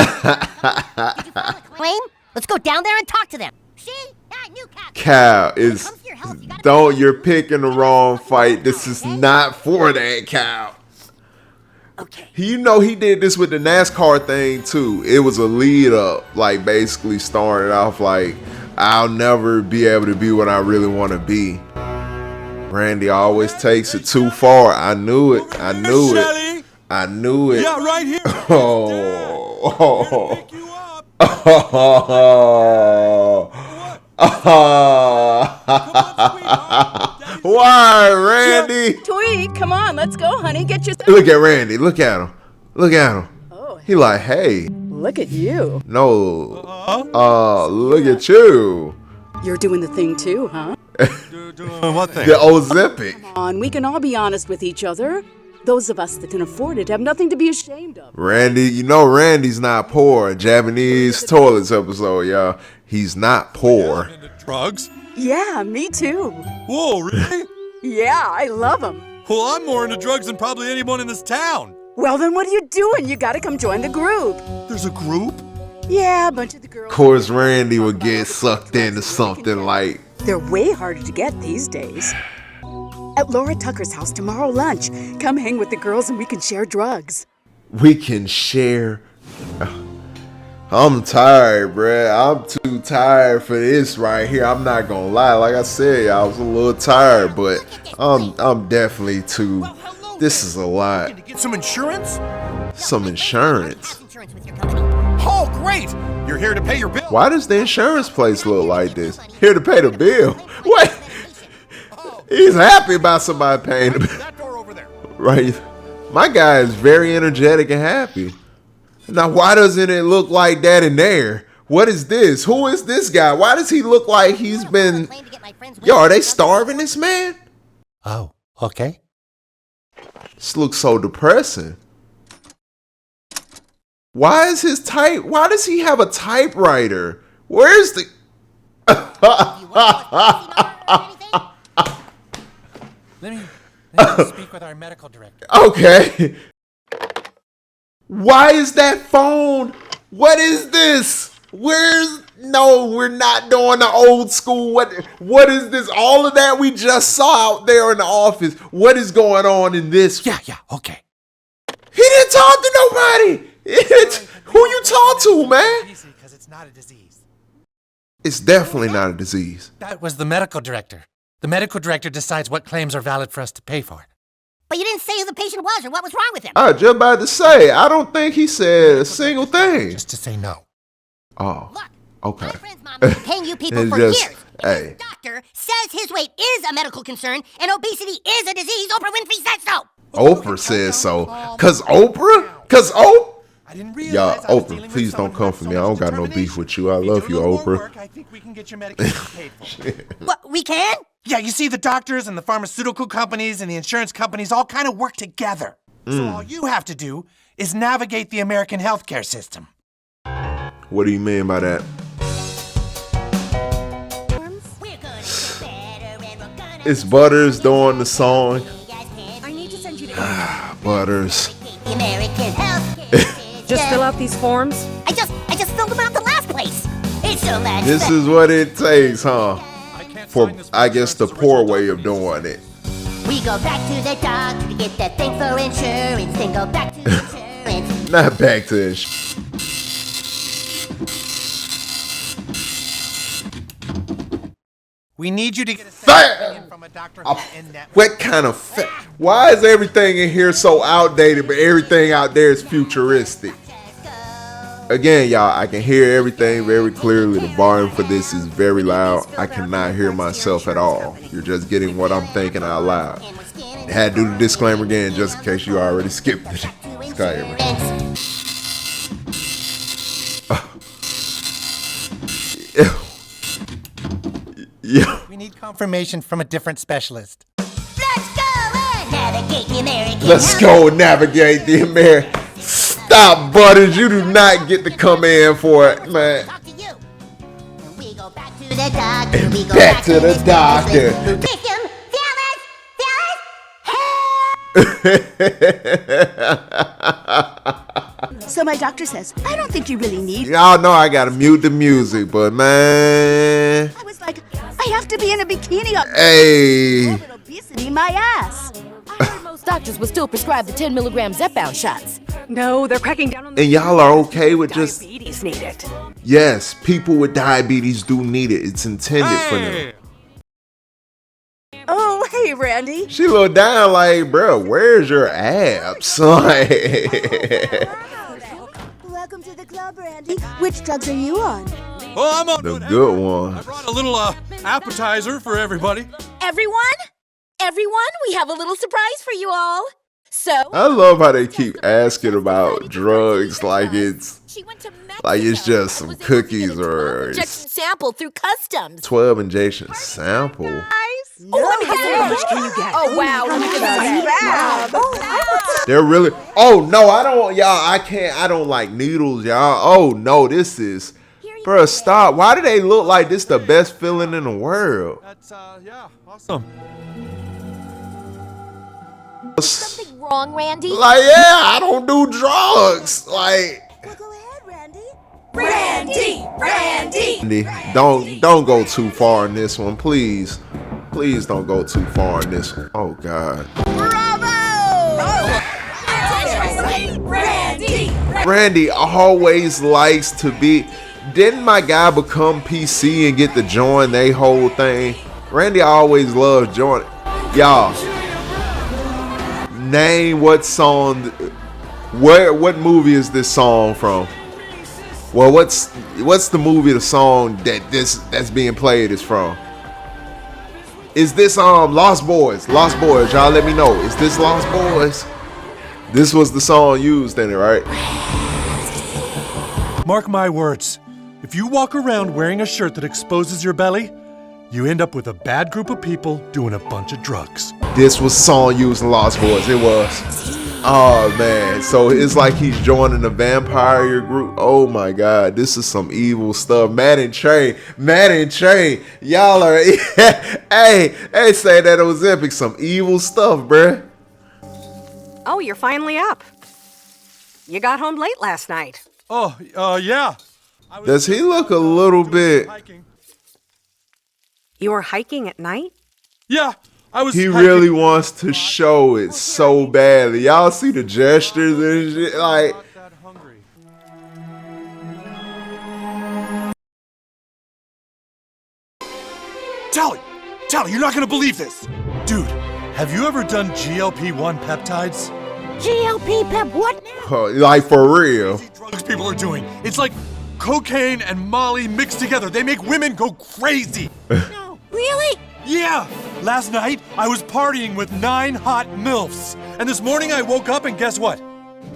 a claim? Let's go down there and talk to them. See? I knew Cal is... Don't, you're picking the wrong fight. This is not for that, Cal. Okay. You know he did this with the NASCAR thing too. It was a lead up, like basically started off like, I'll never be able to be what I really want to be. Randy always takes it too far. I knew it. I knew it. I knew it. Yeah, right here. Oh. Why, Randy? Tweet, come on, let's go, honey. Get your... Look at Randy. Look at him. Look at him. Oh, He like, hey. look at you. No. Look at you. You're doing the thing too, huh? Doing what thing? The Ozempic. Come on, we can all be honest with each other. Those of us that can afford it have nothing to be ashamed of. Randy, you know Randy's not poor. Japanese toilets episode, y'all. He's not poor. Into drugs? Yeah, me too. Whoa, really? Yeah, I love them. Well, I'm more into drugs than probably anyone in this town. Well, then what are you doing? You gotta come join the group. There's a group? Yeah, a bunch of the girls. Of course, Randy would get sucked into something like... They're way harder to get these days. At Laura Tucker's house tomorrow lunch. Come hang with the girls and we can share drugs. We can share... I'm tired, bruh. I'm too tired for this right here. I'm not gonna lie. Like I said, I was a little tired, but I'm definitely too... This is a lot. To get some insurance? Some insurance. Oh, great! You're here to pay your bill. Why does the insurance place look like this? Here to pay the bill. What? He's happy about somebody paying the bill. That door over there. Right. My guy is very energetic and happy. Now, why doesn't it look like that in there? What is this? Who is this guy? Why does he look like he's been... Yo, are they starving this man? Oh, okay. This looks so depressing. Why is his type... Why does he have a typewriter? Where's the... Let me speak with our medical director. Okay. Why is that phone? What is this? Where's... No, we're not doing the old school. What is this? All of that we just saw out there in the office. What is going on in this? Yeah, okay. He didn't talk to nobody. Who you talk to, man? Because it's not a disease. It's definitely not a disease. That was the medical director. The medical director decides what claims are valid for us to pay for it. But you didn't say who the patient was or what was wrong with him. I was just about to say, I don't think he said a single thing. Just to say no. Oh, Look, okay. my friend's mom has been paying you people It's for just- years. hey. His doctor says his weight is a medical concern and obesity is a disease. Oprah Winfrey said so. Oprah says so. Cause Oprah? Cause Oprah? I didn't Y'all, Oprah, please don't come for me. I don't got no beef with you. I love you, Oprah. I think we can get your medication paid for. What, we can? Yeah, you see, the doctors and the pharmaceutical companies and the insurance companies all kind of work together. So all you have to do is navigate the American healthcare system. What do you mean by that? It's Butters doing the song. I need to send you to Butters. Just fill out these forms. I just filled them out the last place. It's so much This fun. is what it takes, huh? For, I guess, the poor way of doing it. We go back to the doctor to get that thing for insurance, then go back to insurance. Not back to this. We need you to get a second opinion from a doctor who's in that. What kind of why is everything in here so outdated, but everything out there is futuristic? Again, y'all, I can hear everything very clearly. The volume for this is very loud. I cannot hear myself at all. You're just getting what I'm thinking out loud. I had to do the disclaimer again, just in case you already skipped the disclaimer. Yeah. We need confirmation from a different specialist. Let's go and navigate the American. Let's go navigate the American. Stop, Butters. You do not get to come in for it, man. Talk to you. And we go back to the doctor. And We go back to the doctor. Victim, So my doctor says, I don't think you really need. Y'all know I gotta mute the music, but man. I was like, I have to be in a bikini on Hey. obesity, my ass. I heard most doctors will still prescribe the 10 milligram Zepbound shots. No, they're cracking down on the And y'all are okay with just. diabetes need it. Yes, people with diabetes do need it. It's intended for them. Oh, hey, Randy. She looked down like, bro, where's your abs? Like, Welcome to the club, Randy. Which drugs are you on? Oh, I'm on the whatever. good I one. brought a little appetizer for everybody. Everyone, we have a little surprise for you all. So, I love how they keep asking about drugs like it's she went to Mexico. like it's just some Was able to cookies get a 12 or injection sample through customs. 12 injection sample. No. How much can you get? Oh wow, let me just say. They're really. Oh no, I don't. Y'all, I can't. I don't like needles, y'all. Oh no, this is. Bruh, stop. Why do they look like this the best feeling in the world? That's yeah, awesome. Something wrong, Randy? Like, yeah, I don't do drugs. Like, Well, go ahead, Randy. Randy, don't go too far in this one, please. Please don't go too far in this one. Oh God. Randy always likes to be. Didn't my guy become PC and get to join they whole thing? Randy always loves joining. Y'all, name what song. What movie is this song from? Well, what's the movie, the song that's being played is from? Is this Lost Boys? Lost Boys, y'all let me know. Is this Lost Boys? This was the song used in it, right? Mark my words. If you walk around wearing a shirt that exposes your belly, you end up with a bad group of people doing a bunch of drugs. This was song used in Lost Boys. It was. Oh man, so it's like he's joining the vampire group. Oh my God, this is some evil stuff. Matt and Trey, y'all are. hey, say that Ozempic, some evil stuff, bruh. Oh, you're finally up. You got home late last night. Oh, yeah. Does he look a little bit? Hiking. You were hiking at night? Yeah, I was. He hiking. really wants to show it so badly. Y'all see the gestures and shit, like. Not that hungry. Tally, you're not gonna believe this, dude. Have you ever done GLP-1 peptides? GLP pep what now? Like for real. Crazy drugs people are doing. It's like cocaine and Molly mixed together. They make women go crazy. No, really? Yeah! Last night, I was partying with 9 hot MILFs. And this morning I woke up and guess what?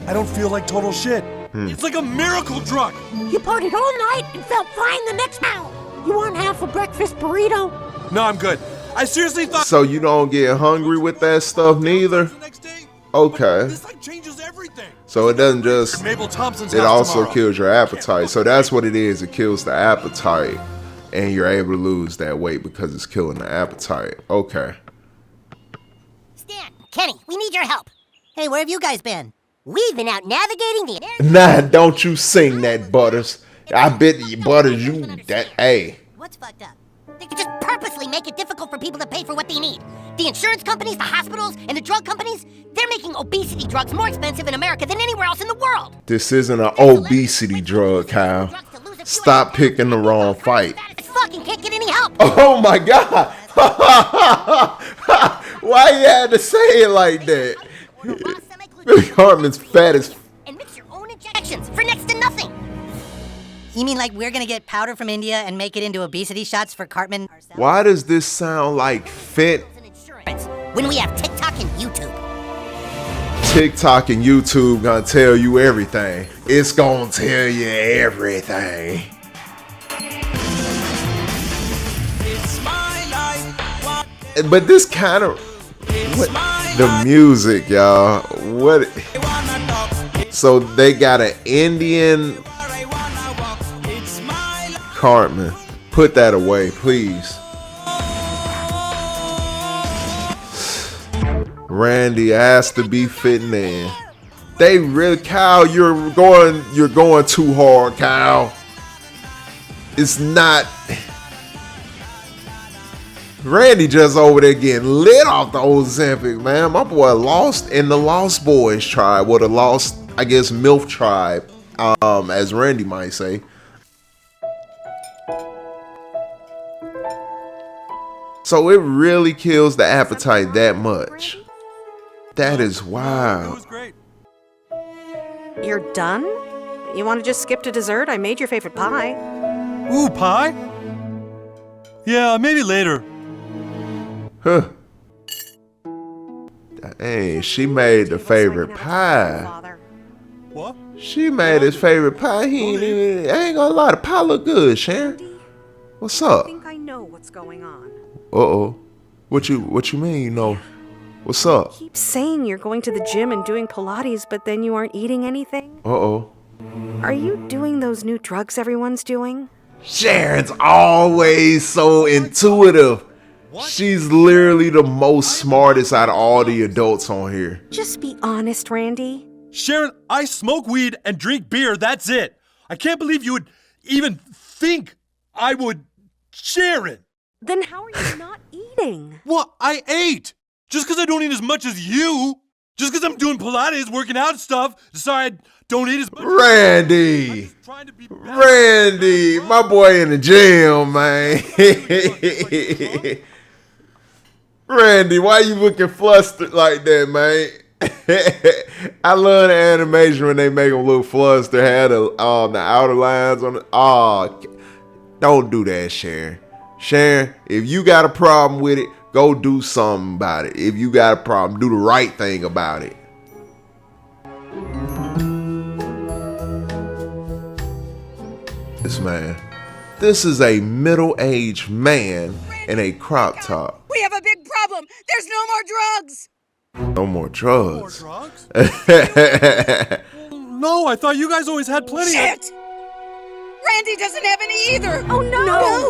I don't feel like total shit. It's like a miracle drug. You partied all night and felt fine the next hour. You want half a breakfast burrito? No, I'm good. I seriously thought. So you don't get hungry with that stuff neither? The next day, Okay. this like changes everything. So it doesn't just. Mabel Thompson's It house also tomorrow. kills your appetite. So that's what it is. It kills the appetite. And you're able to lose that weight because it's killing the appetite. Okay. Stan, Kenny, we need your help. Hey, where have you guys been? We've been out navigating the air. Nah, don't you sing that, Butters. I bet you, Butters, you that. Hey, What's fucked up? They could just purposely make it difficult for people to pay for what they need. The insurance companies, the hospitals, and the drug companies, they're making obesity drugs more expensive in America than anywhere else in the world. This isn't an obesity drug, Kyle. Stop picking the wrong fight. This fucking can't get any help. Oh my God. Why you had to say it like that? Cartman's fat as... And mix your own injections for next to nothing. You mean like we're gonna get powder from India and make it into obesity shots for Cartman ourselves? Why does this sound like fit? When we have TikTok and YouTube. TikTok and YouTube gonna tell you everything. It's gonna tell you everything. But this kind of... the music, y'all. What? So they got an Indian Cartman. Put that away, please. Randy has to be fitting in. They really, Kyle, you're going too hard, Kyle. It's not. Randy just over there getting lit off the Ozempic, man. My boy lost in the Lost Boys tribe, or the Lost, I guess, MILF tribe, as Randy might say. So it really kills the appetite that much. That is wild. You're done? You want to just skip to dessert? I made your favorite pie. Ooh, pie? Yeah, maybe later. Huh. Hey, she made the favorite pie. What? She made his favorite pie. He ain't gonna lie, the pie look good, Sharon. What's I up? think I know what's going on. Uh-oh. What you mean, you know? What's up? Keep saying you're going to the gym and doing Pilates, but then you aren't eating anything? Uh-oh. Are you doing those new drugs everyone's doing? Sharon's always so intuitive. She's literally the most smartest out of all the adults on here. Just be honest, Randy. Sharon, I smoke weed and drink beer, that's it. I can't believe you would even think I would share it. Then how are you not eating? Well, I ate. Just because I don't eat as much as you. Just because I'm doing Pilates, working out and stuff, decide I don't eat as much. Randy! Randy! My boy in the gym, man. Randy, why you looking flustered like that, man? I love the animation when they make him look flustered. Had the outer lines on it. Oh, don't do that, Sharon. Sharon, if you got a problem with it, go do something about it. If you got a problem, do the right thing about it. This is a middle-aged man in a crop top. We have a big problem. There's no more drugs. No more drugs. More drugs? No, I thought you guys always had plenty. Shit! Randy doesn't have any either. Oh, no. No.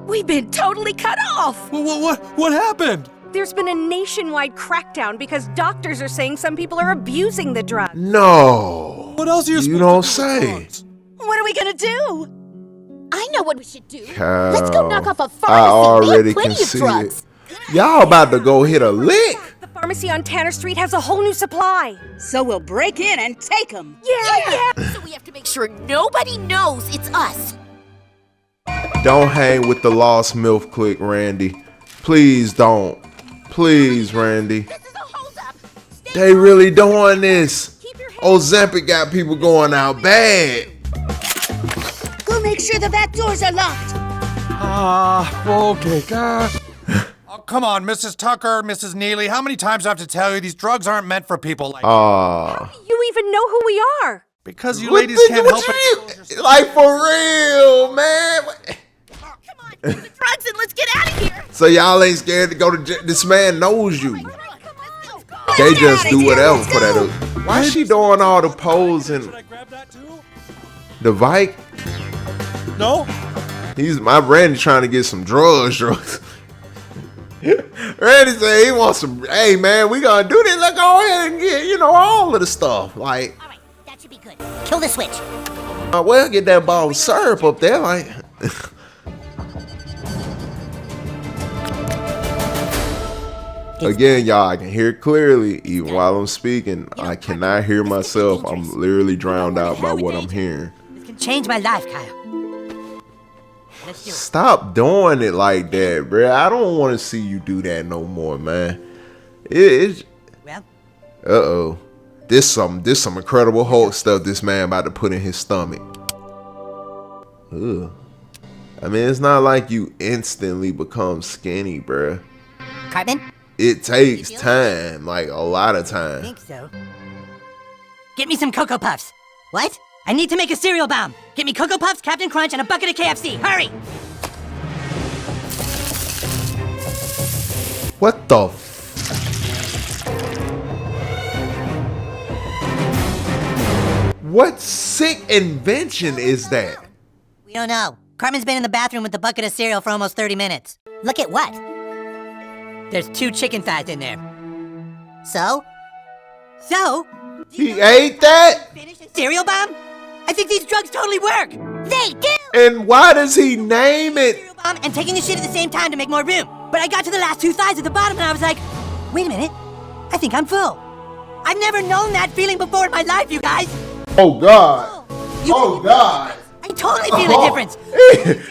We've been totally cut off. What happened? There's been a nationwide crackdown because doctors are saying some people are abusing the drug. No. What else are you don't supposed to do say. with drugs? What are we gonna do? I know what we should do. Kyle, Let's go knock off a pharmacy. I already We have plenty can of see drugs. it. Y'all about to go hit a lick. The pharmacy on Tanner Street has a whole new supply. So we'll break in and take them. Yeah. So we have to make sure nobody knows it's us. Don't hang with the Lost MILF clique, Randy. Please don't. Please, Randy. This is a holdup. They really doing this. Ozempic got people going out bad. Go make sure the back doors are locked. Okay, God. Oh, come on, Mrs. Tucker, Mrs. Neely. How many times do I have to tell you these drugs aren't meant for people like You even know who we are. Because you ladies can't help it. Like, for real, man. Come on, take the drugs and let's get out of here. So y'all ain't scared to go to jail? This man knows you. They just do whatever for that. Why is she doing all the posing? Should I grab that too? The Vike? No? He's my Randy trying to get some drugs. Randy said he wants some. Hey man, we gonna do this. Let's go ahead and get all of the stuff. Like, All right, that should be good. Kill the switch. well, get that bottle of syrup up there. Like, Again, y'all, I can hear clearly even while I'm speaking. I cannot hear myself. I'm literally drowned out by what I'm hearing. This can change my life, Kyle. Let's do it. Stop doing it like that, bro. I don't want to see you do that no more, man. It's Well, uh-oh. This some Incredible Hulk stuff this man about to put in his stomach. Ugh. I mean, it's not like you instantly become skinny, bruh. Cartman? It takes time, like a lot of I time. think so. Get me some Cocoa Puffs. What? I need to make a cereal bomb. Get me Cocoa Puffs, Captain Crunch, and a bucket of KFC. Hurry! What the What sick invention is that? We don't know. Cartman's been in the bathroom with the bucket of cereal for almost 30 minutes. Look at what? There's 2 chicken thighs in there. So? He ate that? Finish a cereal bomb? I think these drugs totally work. They do! And why does he name it? Cereal bomb and taking a shit at the same time to make more room. But I got to the last 2 thighs at the bottom and I was like, wait a minute. I think I'm full. I've never known that feeling before in my life, you guys. Oh God. You Oh God. I totally feel a difference.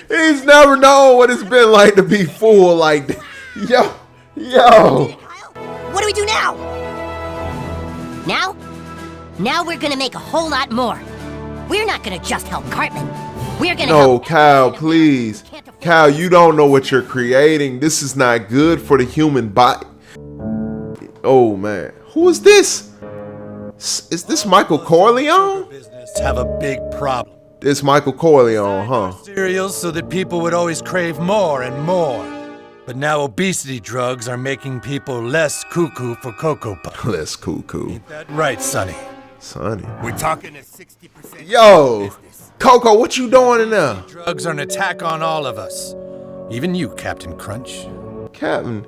He's never known what it's been like to be full like that. Yo. What do we do now? Now we're gonna make a whole lot more. We're not gonna just help Cartman. We're gonna No, help Kyle, please. Kyle, you don't know what you're creating. This is not good for the human body. Oh man. Who is this? Is this Michael Corleone? Business have a big problem. It's Michael Corleone, huh? Cereals so that people would always crave more and more. But now obesity drugs are making people less cuckoo for Cocoa Puffs. Less cuckoo. Ain't that right, Sonny? Sonny. We're talking a 60% Yo, Coco, what you doing in there? drugs are an attack on all of us. Even you, Captain Crunch. Captain.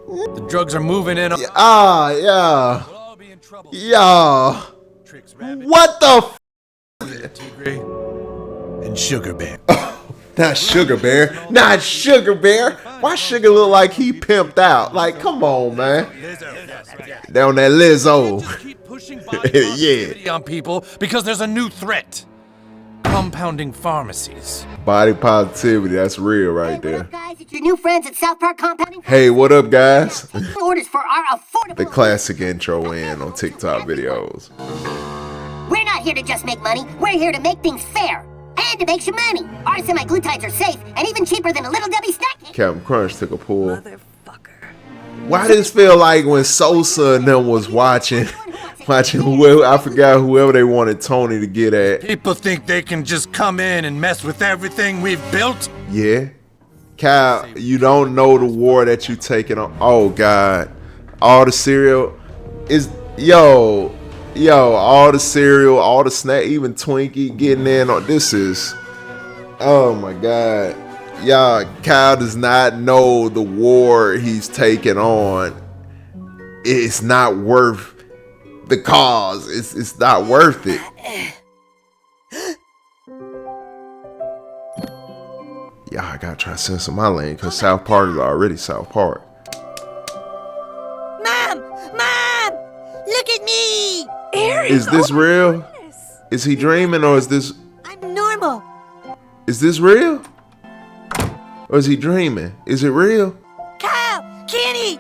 The drugs are moving in. Yeah. We'll all be in trouble. Yeah. Tricks, Rabbit, What the Tigre, and Sugar Bear. Not Sugar Bear. Not Sugar Bear. Why Sugar look like he pimped out? Like, come on, man. Down that Lizzo. Just keep pushing body positivity on people because there's a new threat. Compounding pharmacies. Body positivity. That's real right Hey, what there. up, guys? It's your new friends at South Park Compounding. Hey, what up, guys? Taking orders for our affordable. The classic intro in on TikTok videos. We're not here to just make money. We're here to make things fair and to make some money. Our semi-glutides are safe and even cheaper than a Little Debbie snack cake. Captain Crunch took a pull. Motherfucker. Why does this feel like when Sosa and them was watching whoever, I forgot whoever they wanted Tony to get at. People think they can just come in and mess with everything we've built. Yeah. Kyle, you don't know the war that you taking on. Oh God. All the cereal is yo, all the cereal, all the snack, even Twinkie getting in on this is oh my God. Y'all, Kyle does not know the war he's taking on. It's not worth the cause. It's not worth it. Yeah, I gotta try to censor my lane because South Park is already South Park. Mom! Look at me! Eric, Is this oh my real? goodness. Is he dreaming or is this Normal. real? Or is he dreaming? Is it real? Kyle! Kenny!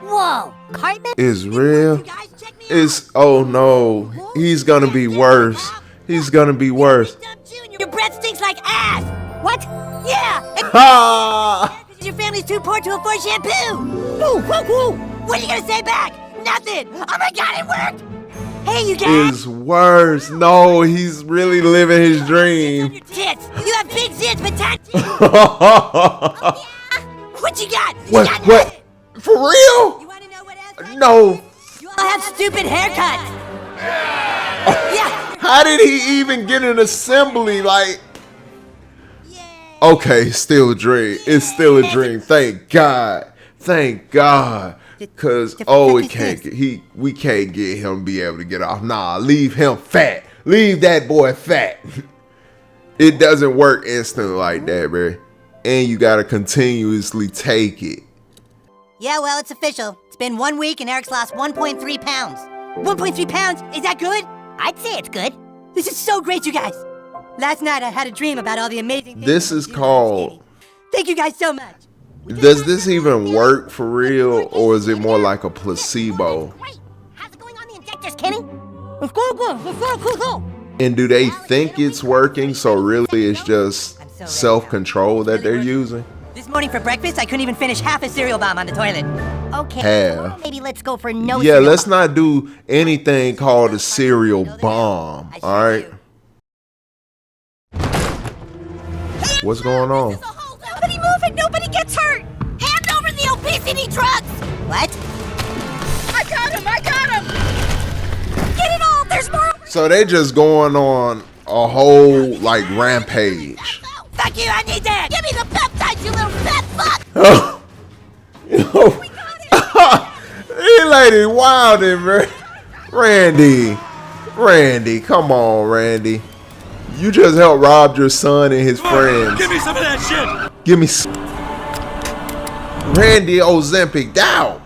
Whoa! Cartman? It's real. You guys check me out. It's oh no. He's gonna be worse. He's gonna be worse. Your breath stinks like ass! What? Yeah! And Ha! your family's too poor to afford shampoo! Woo, woo, woo! What are you gonna say back? Nothing! Oh my God, it worked! Hey, you guys! It's worse. No, he's really living his On dream. your tits! You have big zits, but tiny. What? What you got? You got What? nothing. For real? You wanna know what else? No. You all have stupid haircuts! Yeah! How did he even get an assembly? Like, okay, still a dream. It's still a dream. Thank God. Thank God. Cause it can't get we can't get him to be able to get off. Nah, leave him fat. Leave that boy fat. It doesn't work instantly like that, bro. And you gotta continuously take it. Yeah, well, it's official. It's been 1 week and Eric's lost 1.3 pounds. 1.3 pounds? Is that good? I'd say it's good. This is so great, you guys. Last night I had a dream about all the amazing things. This is called... Thank you guys so much. Does this even work for real, or is it more like a placebo? Great. How's it going on the injectors, Kenny? It's cool. And do they think it's working, so really it's just self-control that they're using? This morning for breakfast, I couldn't even finish half a cereal bomb on the toilet. Okay, Half. maybe let's go for no Yeah, cereal let's bomb. not do anything called a cereal bomb, all right? What's going on? Nobody move and nobody gets hurt! Hand over the obesity drugs! What? I got him! Get it all! There's more! So they just going on a whole, like, rampage. Fuck you, I need that! Give me the peptides, you little fat fuck! This lady wildin', man. Randy, come on, Randy. You just helped rob your son and his friends. Give me some of that shit! Give me some. Randy Ozempic down.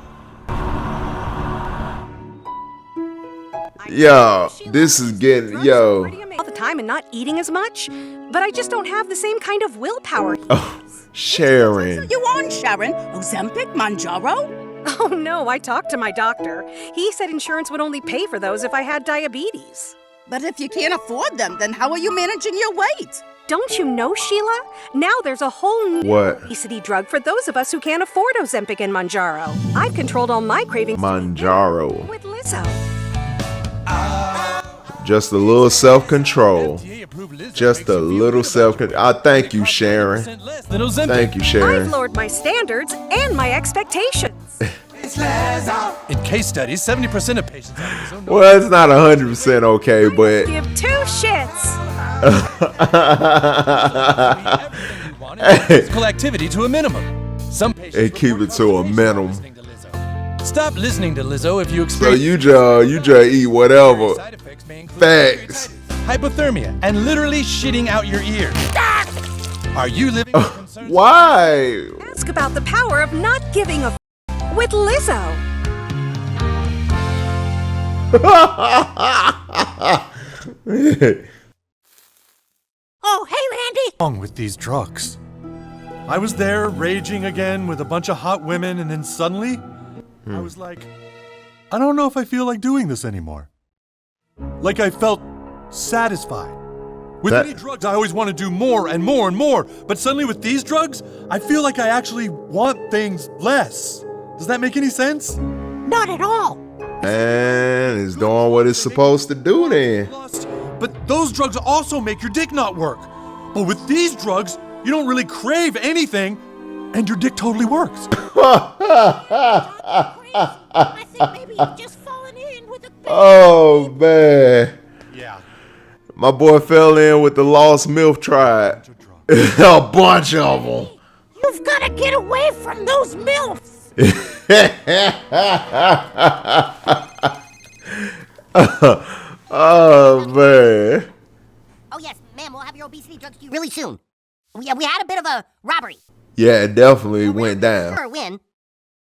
Yo, this is getting, yo. All the time and not eating as much, but I just don't have the same kind of willpower. Oh, Sharon. You on, Sharon? Ozempic, Manjaro? Oh no, I talked to my doctor. He said insurance would only pay for those if I had diabetes. But if you can't afford them, then how are you managing your weight? Don't you know, Sheila? Now there's a whole new What? obesity drug for those of us who can't afford Ozempic and Manjaro. I've controlled all my cravings Manjaro. with Lizzo. Just a little self-control. Just a little self-control. I thank you, Sharon. Thank you, I've Sharon. lowered my standards and my expectations. In case studies, 70% of patients have zone Well, it's not 100% okay, but Give two shits. physical activity to a minimum. Some patients and keep it to a minimum. Stop listening to Lizzo if you So experience you just eat whatever. side effects may include Facts. hypothermia, and literally shitting out your ears. Are you living with concerns? Why? Ask about the power of not giving a with Lizzo. Oh, hey, Randy. What's wrong with these drugs? I was there raging again with a bunch of hot women, and then suddenly, I was like, I don't know if I feel like doing this anymore. Like I felt satisfied. With That- any drugs, I always want to do more and more and more, but suddenly with these drugs, I feel like I actually want things less. Does that make any sense? Not at all. And it's doing what it's supposed to do then. Lust, but those drugs also make your dick not work. But with these drugs, you don't really crave anything, and your dick totally works. I think maybe you've just fallen in with a Oh, man. Yeah. My boy fell in with the Lost MILF tribe. A bunch of them. You've got to get away from those MILFs! Oh, man. Oh, yes, ma'am, we'll have your obesity drugs to you really soon. We had a bit of a robbery. Yeah, it definitely went down. Sure, win.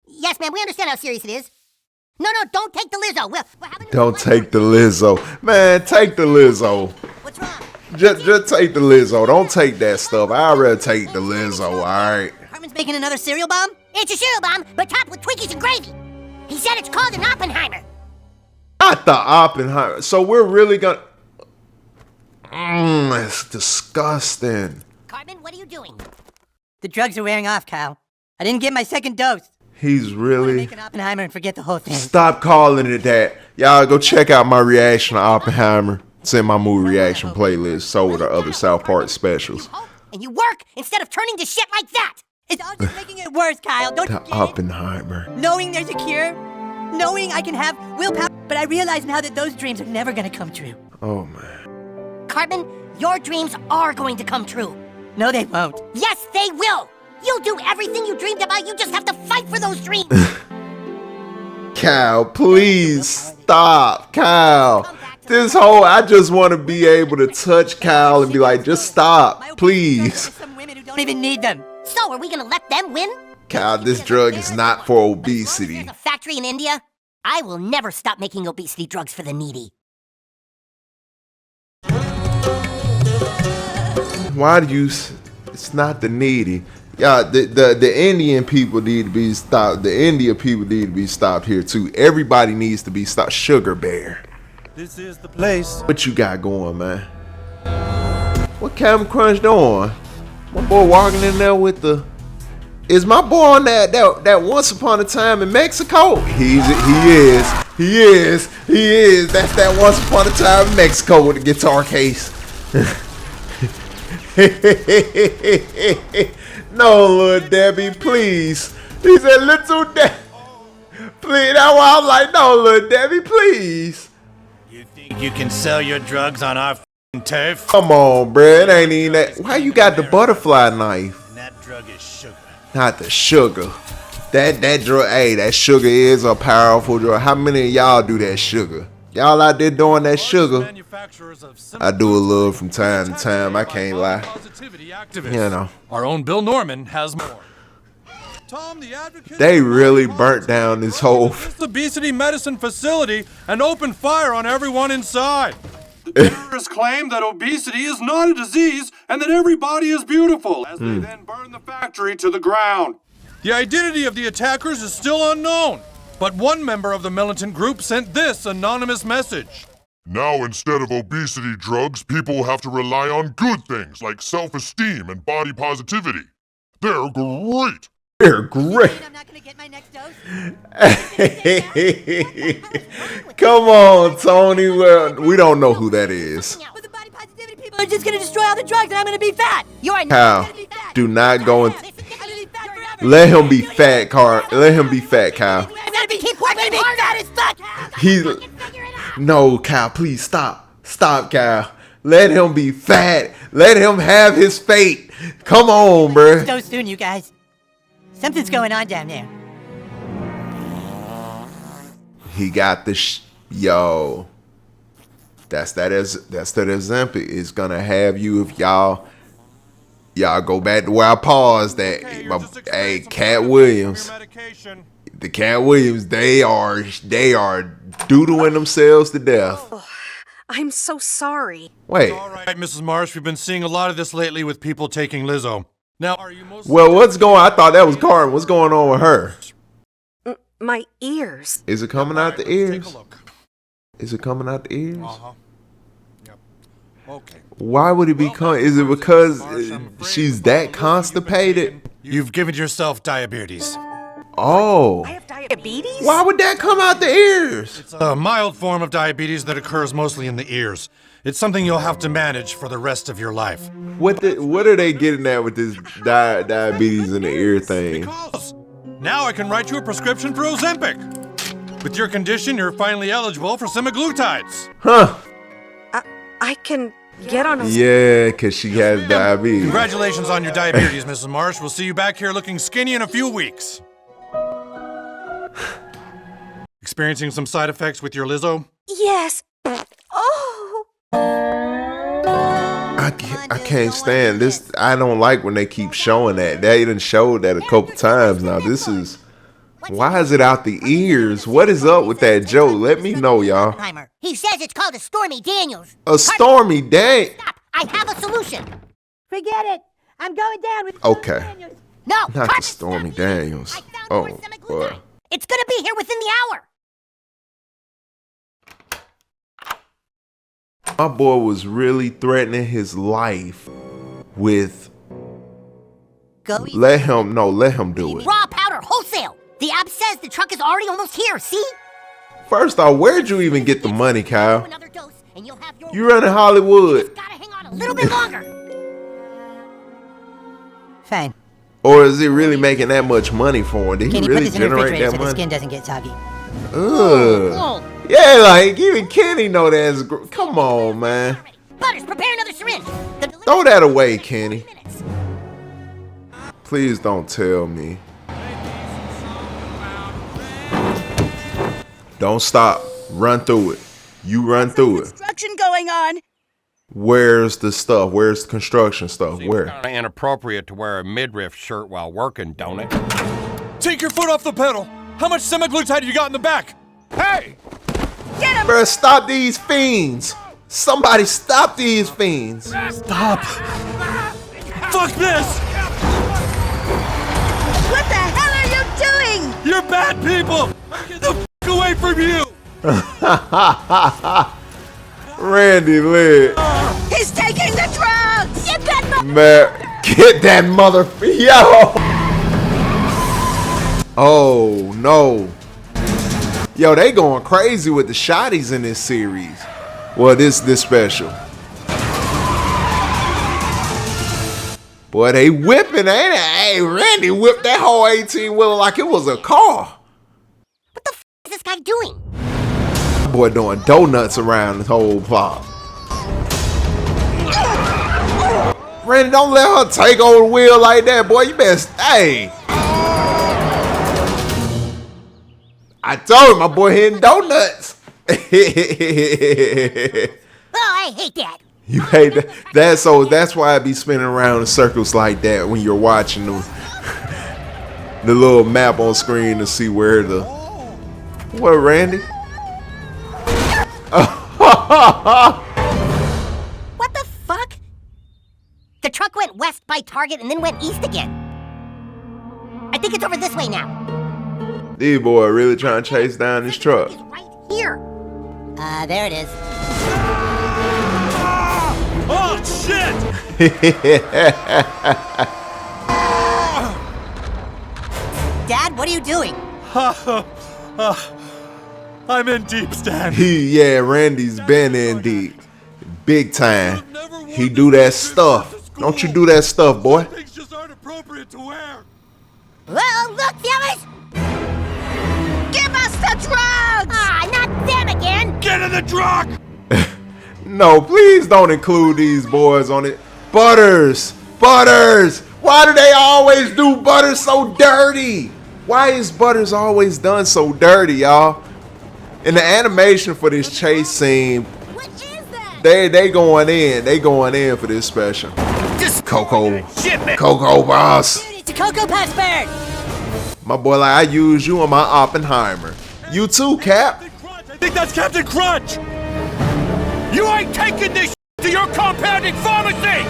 Yes, ma'am, we understand how serious it is. No, don't take the Lizzo. We're having a Don't take the Lizzo. Man, take the Lizzo. What's wrong? Just take the Lizzo. Don't take that stuff. I'd rather take the Lizzo, all right? Cartman's making another cereal bomb? It's a cereal bomb, but topped with Twinkies and gravy. He said it's called an Oppenheimer. Not the Oppenheimer. So we're really gonna... It's disgusting. Cartman, what are you doing? The drugs are wearing off, Kyle. I didn't get my second dose. He's really... Make an Oppenheimer and forget the whole thing. Stop calling it that. Y'all go check out my reaction to Oppenheimer. It's in my movie reaction playlist. So with the other South Park specials. And you work instead of turning to shit like that. It's all just making it worse, Kyle. Don't you The get Oppenheimer. it? Knowing there's a cure, knowing I can have willpower, but I realize now that those dreams are never gonna come true. Oh, man. Cartman, your dreams are going to come true. No, they won't. Yes, they will. You'll do everything you dreamed about. You just have to fight for those dreams. Kyle, please stop. Kyle. This whole... I just want to be able to touch Kyle and be like, just stop, please. Some women who don't even need them. So, are we gonna let them win? Kyle, this drug is not for obesity. There's a factory in India. I will never stop making obesity drugs for the needy. Why do you? It's not the needy. Yeah, the Indian people need to be stopped. The India people need to be stopped here too. Everybody needs to be stopped. Sugar Bear. This is the place. What you got going, man? What Captain Crunch doing? My boy walking in there with the. Is my boy on that Once Upon a Time in Mexico? He is. That's that Once Upon a Time in Mexico with the guitar case. No, little Debbie, please. He said, little Debbie, please. That's why I'm like, no, little Debbie, please. You think you can sell your drugs on our f***ing turf? Come on, bruh. It ain't even that. Why you got the butterfly knife? And that drug is sugar. Not the sugar. That drug, hey, that sugar is a powerful drug. How many of y'all do that sugar? Y'all out there doing that sugar? I do a little from time to time. I can't lie. You know. Our own Bill Norman has more. Tom, the advocate, they really burnt down this whole obesity medicine facility and opened fire on everyone inside. The terrorists claim that obesity is not a disease and that everybody is beautiful, as they then burn the factory to the ground. The identity of the attackers is still unknown, but one member of the militant group sent this anonymous message. Now, instead of obesity drugs, people will have to rely on good things like self-esteem and body positivity. They're great. They're great. I'm not gonna get my next dose. Come on, Tony. Well, we don't know who that is. But the body positivity people are just gonna destroy all the drugs and I'm gonna be fat. You are Kyle, not gonna be fat. do not go and I'm gonna be fat forever. let him be fat, Car. Let him be fat, Kyle. I'm gonna be fat as fuck. He's no, Kyle. Please stop. Stop, Kyle. Let him be fat. Let him have his fate. Come on, bruh. So soon, you guys. Something's going on down there. He got the yo. That's that Ozempic is gonna have you if y'all go back to where I paused at. Hey, Cat Williams. The Cat Williams, they are doodling themselves to death. Oh, I'm so sorry. Wait. All right, Mrs. Marsh, we've been seeing a lot of this lately with people taking Lizzo. Now, are you most Well, what's going on? I thought that was Cartman. What's going on with her? My ears. Is it coming out the ears? Take a look. Is it coming out the ears? Uh-huh. Yep. Okay. Why would it be coming? Is it because she's that constipated? You've given yourself diabetes. Oh. I have diabetes? Why would that come out the ears? It's a mild form of diabetes that occurs mostly in the ears. It's something you'll have to manage for the rest of your life. What are they getting at with this diabetes in the ear thing? Because now I can write you a prescription for Ozempic. With your condition, you're finally eligible for semaglutides. Huh. I can get on a... Yeah, because she has diabetes. Congratulations on your diabetes, Mrs. Marsh. We'll see you back here looking skinny in a few weeks. Experiencing some side effects with your Lizzo? Yes. Oh. I can't stand this. I don't like when they keep showing that. They done showed that a couple times now. This is... Why is it out the ears? What is up with that joke? Let me know, y'all. He says it's called a Stormy Daniels. A Stormy Daniels? Stop. I have a solution. Forget it. I'm going down with Okay. Daniels. No, Not the Cartman, Stormy stop here. Daniels. I found Oh, more semaglutide. boy. It's gonna be here within the hour. My boy was really threatening his life with... Go easy. Let him do it. Raw powder wholesale. The app says the truck is already almost here, see? First off, where'd you even get the money, Kyle? Another dose, and you'll have your... You run in Hollywood. Just gotta hang on a little bit longer. Fine. Or is it really making that much money for him? Did he really generate that so the money? skin doesn't get soggy. Ugh. Yeah, like, even Kenny know that's... Come on, man. Butters, prepare another syringe. Throw that away, Kenny. Please don't tell me. Don't stop. Run through it. You run through it. Construction going on. Where's the stuff? Where's the construction stuff? Where? Kinda inappropriate to wear a midriff shirt while working, don't it? Take your foot off the pedal! How much semaglutide you got in the back? Hey! Get him! Bruh, stop these fiends! Somebody stop these fiends! Stop! Fuck this! What the hell are you doing? You're bad people! Get the f away from you! Randy lit. He's taking the drugs! You got no... Man, get that mother... Yo! Oh, no. Yo, they going crazy with the shotties in this series. Well, this special. Boy, they whipping, ain't it? Hey, Randy whipped that whole 18-wheeler like it was a car. What the f is this guy doing? Boy doing donuts around this whole plot. Randy, don't let her take over the wheel like that, boy. You best, hey. I told him my boy hitting donuts. Oh, I hate that. You hate that? That's why I be spinning around in circles like that when you're watching the little map on screen to see where the... What, Randy? What the fuck? The truck went west by Target and then went east again. I think it's over this way now. These boy really trying to chase down this truck. It's right here. There it is. Oh, shit! Dad, what are you doing? I'm in deep, Stan. Yeah, Randy's been in deep. Big time. He do that stuff. Don't you do that stuff, boy. Things just aren't appropriate to wear. Well, look, fellas! Give us the drugs! Ah, not them again! Get in the truck! No, please don't include these boys on it. Butters! Butters! Why do they always do Butters so dirty? Why is Butters always done so dirty, y'all? In the animation for this chase scene, What is that? they going in. They going in for this special. Just Coco. shipment. Coco boss. Dude, it's a Cocoa Puffs bird! My boy, like, I use you on my Oppenheimer. You too, Cap. I think that's Captain Crunch! You ain't taking this to your compounding pharmacy!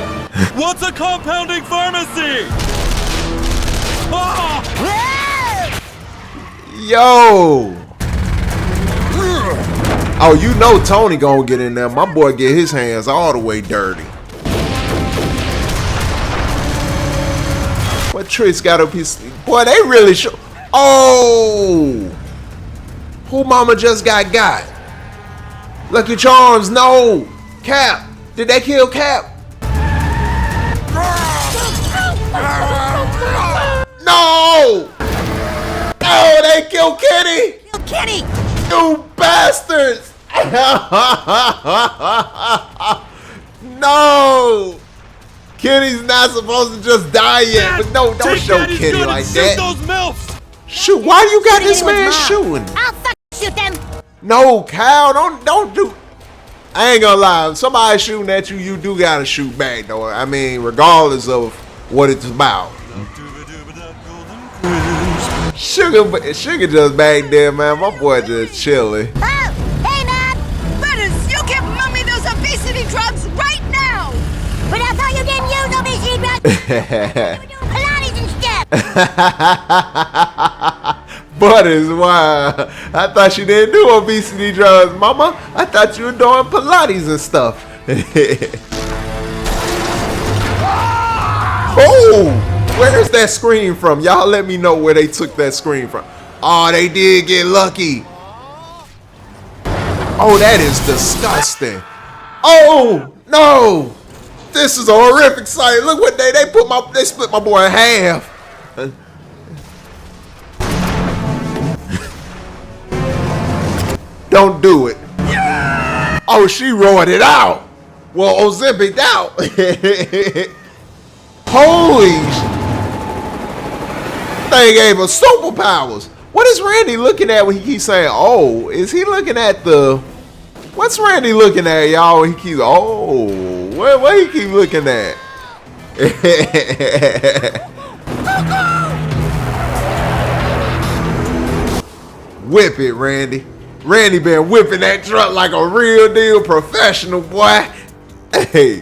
What's a compounding pharmacy? Ah! Yo. Oh, you know Tony gonna get in there. My boy get his hands all the way dirty. What tricks got a piece? Boy, they really show. Oh, who mama just got? Lucky Charms, no. Cap, did they kill Cap? No. Oh, they killed Kitty. Kill Kitty! You bastards! No! Kitty's not supposed to just die yet, but no, don't show Kitty like that. Those MILFs! Shoot, why you got this Kitty man was mom. shooting? I'll fucking shoot them! No, Cal, don't do. I ain't gonna lie, if somebody shooting at you, you do gotta shoot back, though. I mean, regardless of what it's about. Sugar just back there, man. My boy just chilling. Oh! Hey, man! Butters, you give Mommy those obesity drugs right now! But I thought you didn't use obesity drugs! You were doing Pilates instead! Butters, why? I thought you didn't do obesity drugs, mama. I thought you were doing Pilates and stuff. Oh! Where's that screen from? Y'all let me know where they took that screen from. Oh, they did get lucky. Oh, that is disgusting. Oh, no. This is a horrific sight. Look what they split my boy in half. Don't do it. Oh, she roared it out. Well, Ozempic out. Holy thing gave her superpowers. What is Randy looking at when he keeps saying, oh, is he looking at the... What's Randy looking at, y'all? He keeps, oh, what he keep looking at? Whip it, Randy. Randy been whipping that truck like a real deal professional, boy. Hey.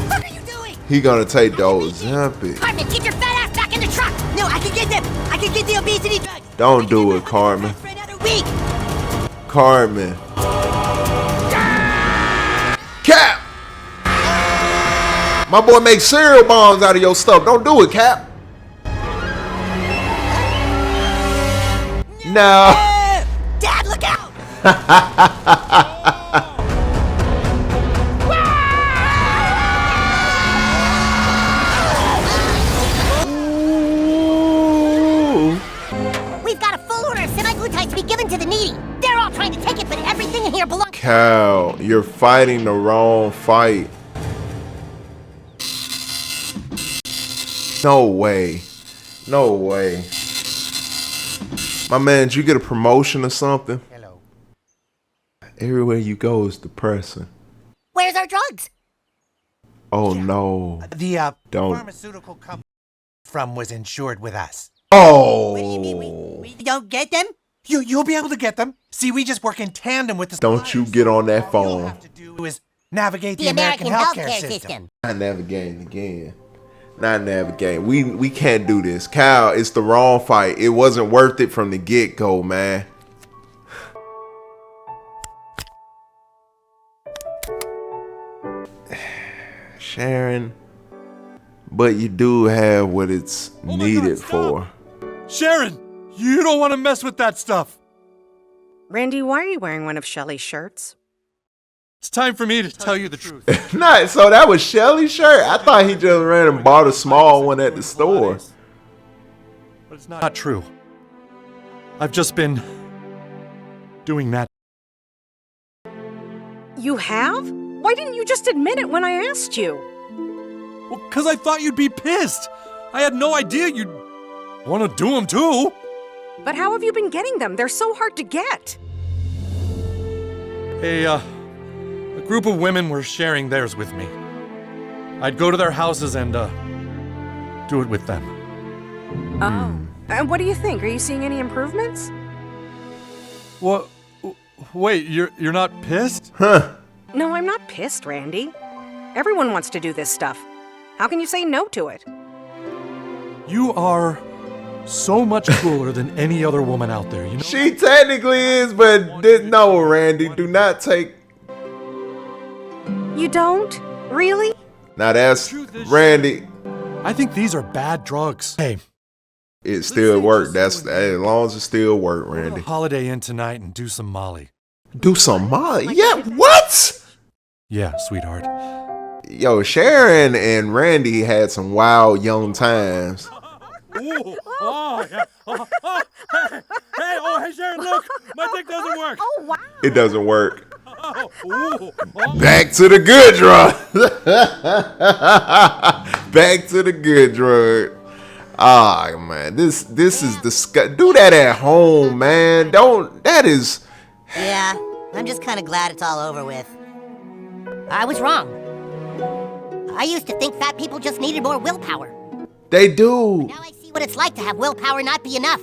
What are you doing? He gonna take those Ozempic. Cartman, keep your fat ass back in the truck. No, I can get them. I can get the obesity drugs. Don't do it, Cartman. For another week. Cartman. Cap! My boy makes cereal bombs out of your stuff. Don't do it, Cap. No. Dad, look out! We've got a full order of semi-glutides to be given to the needy. They're all trying to take it, but everything in here belongs. Cal, you're fighting the wrong fight. No way. No way. My man, did you get a promotion or something? Hello. Everywhere you go is depressing. Where's our drugs? Oh no. The Don't. pharmaceutical company from was insured with us. Oh. What do you mean we don't get them? You'll be able to get them. See, we just work in tandem with the Don't you get on that All you'll phone. have to do is navigate The American healthcare healthcare system. system. Not navigating again. Not navigating. We can't do this. Cal, it's the wrong fight. It wasn't worth it from the get-go, man. Sharon, but you do have what it's Oh my needed God, for. Sharon, you don't want to mess with that stuff. Randy, why are you wearing one of Shelly's shirts? It's time for me to tell you the truth. Not so that was Shelly's shirt. I thought he just ran and bought a small one at the store. But it's not true. I've just been doing that. You have? Why didn't you just admit it when I asked you? Well, because I thought you'd be pissed. I had no idea you'd want to do them too. But how have you been getting them? They're so hard to get. A group of women were sharing theirs with me. I'd go to their houses and do it with them. Oh. And what do you think? Are you seeing any improvements? What? Wait, you're not pissed? Huh. No, I'm not pissed, Randy. Everyone wants to do this stuff. How can you say no to it? You are so much cooler than any other woman out there, you know? She technically is, but no, Randy, do not take. You don't? Really? Now that's Randy. I think these are bad drugs. Hey, It still worked. That's as long as it still worked, Randy. Holiday Inn tonight and do some Molly. Do some Molly. Yeah, what? Yeah, sweetheart. Yo, Sharon and Randy had some wild young times. Ooh, oh, yeah. Hey, Sharon, look, my dick doesn't work. Oh, wow. It doesn't work. Oh. Back to the good drug. Back to the good drug. Ah, man, this is disgusting. Do that at home, man. Don't. That is. Yeah, I'm just kind of glad it's all over with. I was wrong. I used to think fat people just needed more willpower. They do. Now I see what it's like to have willpower not be enough.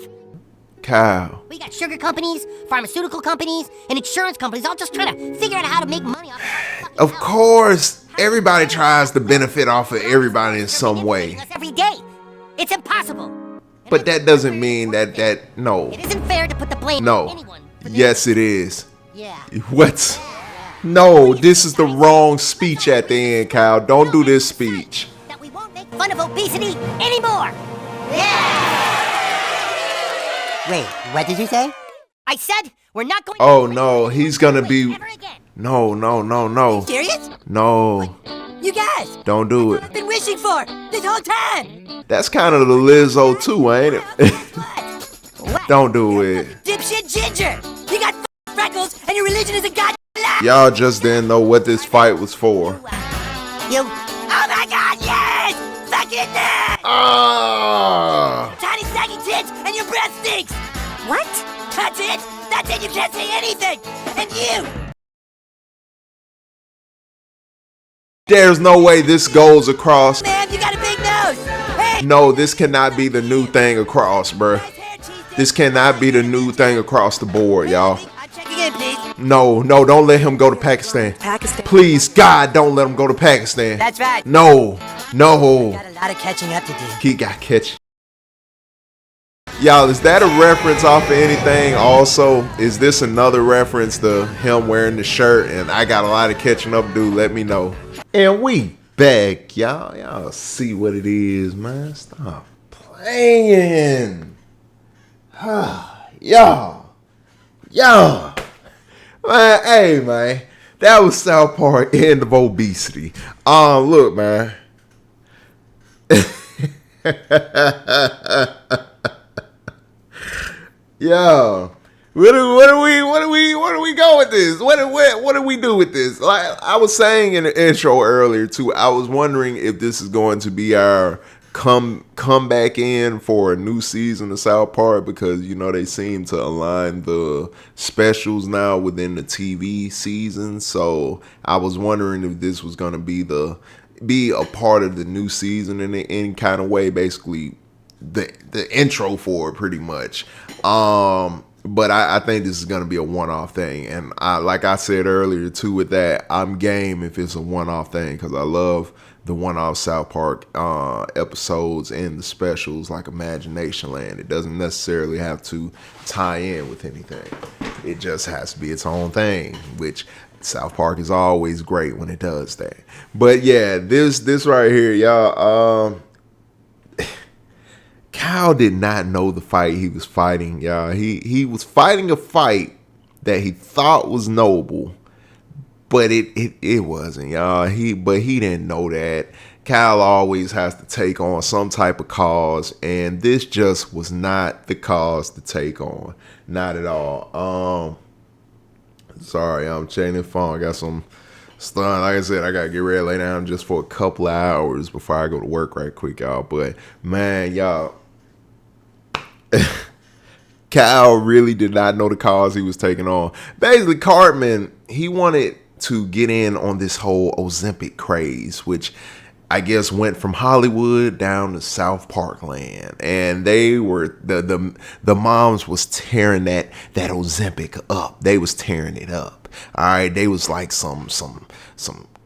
Kyle. We got sugar companies, pharmaceutical companies, and insurance companies all just trying to figure out how to make money off Of course, everybody tries to benefit off of everybody in some way. every day. It's impossible. But that doesn't mean that no. It isn't fair to put the blame No. on anyone. Yes, it is. Yeah. What? No, this is the wrong speech at the end, Kyle. Don't do this speech. That we won't make fun of obesity anymore. Yeah! Wait, what did you say? I said we're not going Oh no, he's gonna be. ever again. No. Serious? No, You guys, don't do it. I've been wishing for this whole time. That's kind of the Lizzo too, ain't it? What? Don't do it. Dipshit ginger. You got freckles and your religion is a goddamn lie. Y'all just didn't know what this fight was for. You. Oh my God, yes! Suck it now! Ah! Tiny saggy tits and your breath stinks! What? That's it! That's it! You can't say anything! And you! There's no way this goes across. Ma'am, you got a big nose! Hey! No, this cannot be the new thing across, bruh. This cannot be the new thing across the board, y'all. No, don't let him go to Pakistan. Please, God, don't let him go to Pakistan. That's right. No. Got a lot of catching up to do. He got catch. Y'all, is that a reference off of anything? Also, is this another reference to him wearing the shirt? And I got a lot of catching up to do. Let me know. And we back, y'all. Y'all see what it is, man. Stop playing. Y'all. Man, hey, man. That was South Park, End of Obesity. Look, man. Yo, where do we go with this? What do we do with this? Like I was saying in the intro earlier too, I was wondering if this is going to be our come back in for a new season of South Park, because you know they seem to align the specials now within the TV season. So I was wondering if this was going to be a part of the new season in any kind of way, basically the intro for it pretty much. But I think this is going to be a one-off thing. And like I said earlier too with that, I'm game if it's a one-off thing, because I love the one-off South Park episodes and the specials like Imagination Land. It doesn't necessarily have to tie in with anything. It just has to be its own thing, which South Park is always great when it does that. But yeah, this right here, y'all, Kyle did not know the fight he was fighting, y'all. He was fighting a fight that he thought was noble, but it wasn't, y'all. He didn't know that. Kyle always has to take on some type of cause, and this just was not the cause to take on. Not at all. Sorry, I'm checking the phone. I got some stuff. Like I said, I gotta get ready to lay down just for a couple of hours before I go to work right quick, y'all. But man, y'all, Kyle really did not know the cause he was taking on. Basically, Cartman, he wanted to get in on this whole Ozempic craze, which I guess went from Hollywood down to South Park land, and they were the moms was tearing that Ozempic up. They was tearing it up. All right, they was like some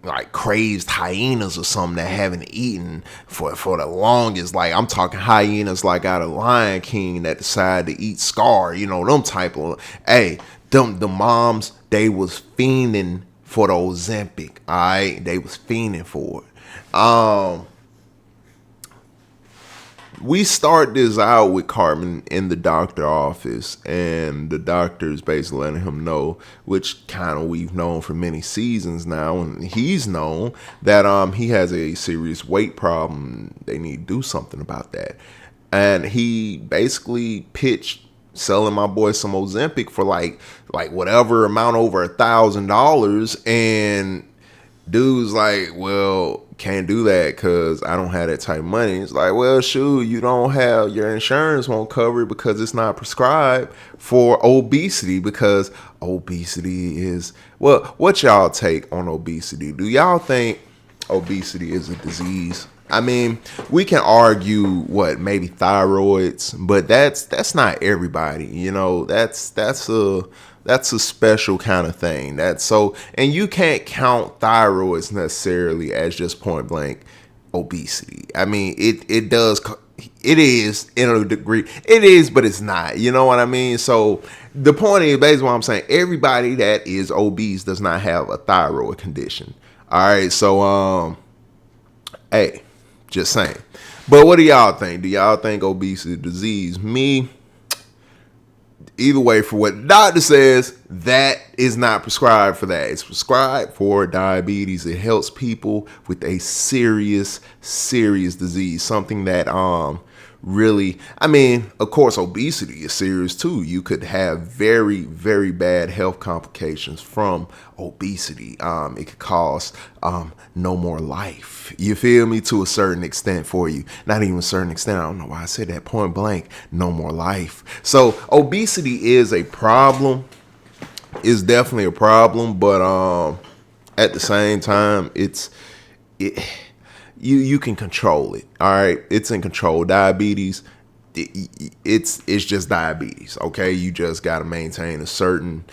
like crazed hyenas or something that haven't eaten for the longest. Like I'm talking hyenas like out of Lion King that decided to eat Scar. You know, them type of, hey, the moms, they was fiending for the Ozempic. All right, they was fiending for it. We start this out with Cartman in the doctor office, and the doctor is basically letting him know, which kind of we've known for many seasons now, and he's known that he has a serious weight problem. They need to do something about that. And he basically pitched selling my boy some Ozempic for like whatever amount over $1,000, and dude's like, well, can't do that because I don't have that type of money. It's like, well, shoot, you don't have, your insurance won't cover it because it's not prescribed for obesity, because obesity is, well, what y'all take on obesity? Do y'all think obesity is a disease? I mean, we can argue maybe thyroids, but that's not everybody, you know. That's a special kind of thing. That's so, and you can't count thyroids necessarily as just point blank obesity. I mean, it is in a degree. It is, but it's not. You know what I mean? So the point is basically what I'm saying. Everybody that is obese does not have a thyroid condition. All right. So hey, just saying. But what do y'all think? Do y'all think obesity is a disease? Me, either way, for what the doctor says, that is not prescribed for that. It's prescribed for diabetes. It helps people with a serious disease. Something that really, I mean, of course, obesity is serious too. You could have very, very bad health complications from obesity. It could cause no more life. You feel me? To a certain extent for you. Not even a certain extent. I don't know why I said that, point blank. No more life. So obesity is a problem. It's definitely a problem, but at the same time, you can control it. All right, it's in control. Diabetes, it's just diabetes. Okay, you just got to maintain a certain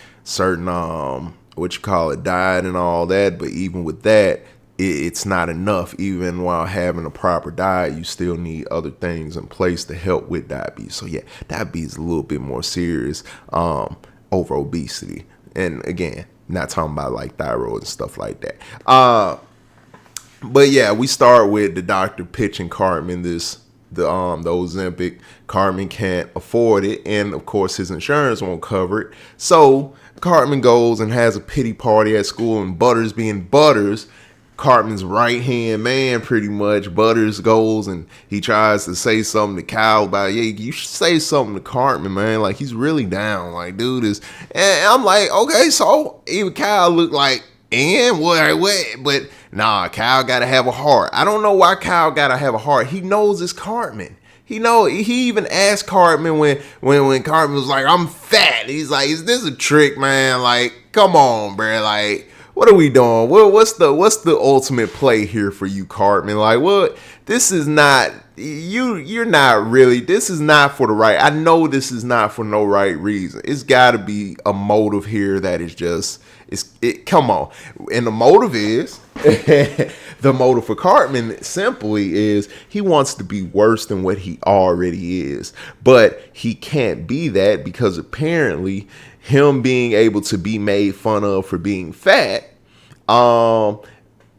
what you call it, diet and all that. But even with that, it's not enough. Even while having a proper diet, you still need other things in place to help with diabetes. So yeah, diabetes is a little bit more serious over obesity. And again, not talking about like thyroid and stuff like that. But yeah, we start with the doctor pitching Cartman the Ozempic. Cartman can't afford it, and of course his insurance won't cover it. So Cartman goes and has a pity party at school, and Butters, being Butters, Cartman's right hand man, pretty much, Butters goes and he tries to say something to Kyle about, yeah, you should say something to Cartman, man. Like, he's really down. Like, dude is, and I'm like, okay, so even Kyle looked like, and what? But nah, Kyle gotta have a heart. I don't know why Kyle gotta have a heart. He knows it's Cartman. He even asked Cartman when Cartman was like, I'm fat. He's like, is this a trick, man? Like, come on, bro. Like, what are we doing? What's the ultimate play here for you, Cartman? Like, what? This is not, you're not really, this is not for the right, I know this is not for no right reason. It's got to be a motive here that is just, come on. And the motive is, the motive for Cartman simply is he wants to be worse than what he already is. But he can't be that because apparently him being able to be made fun of for being fat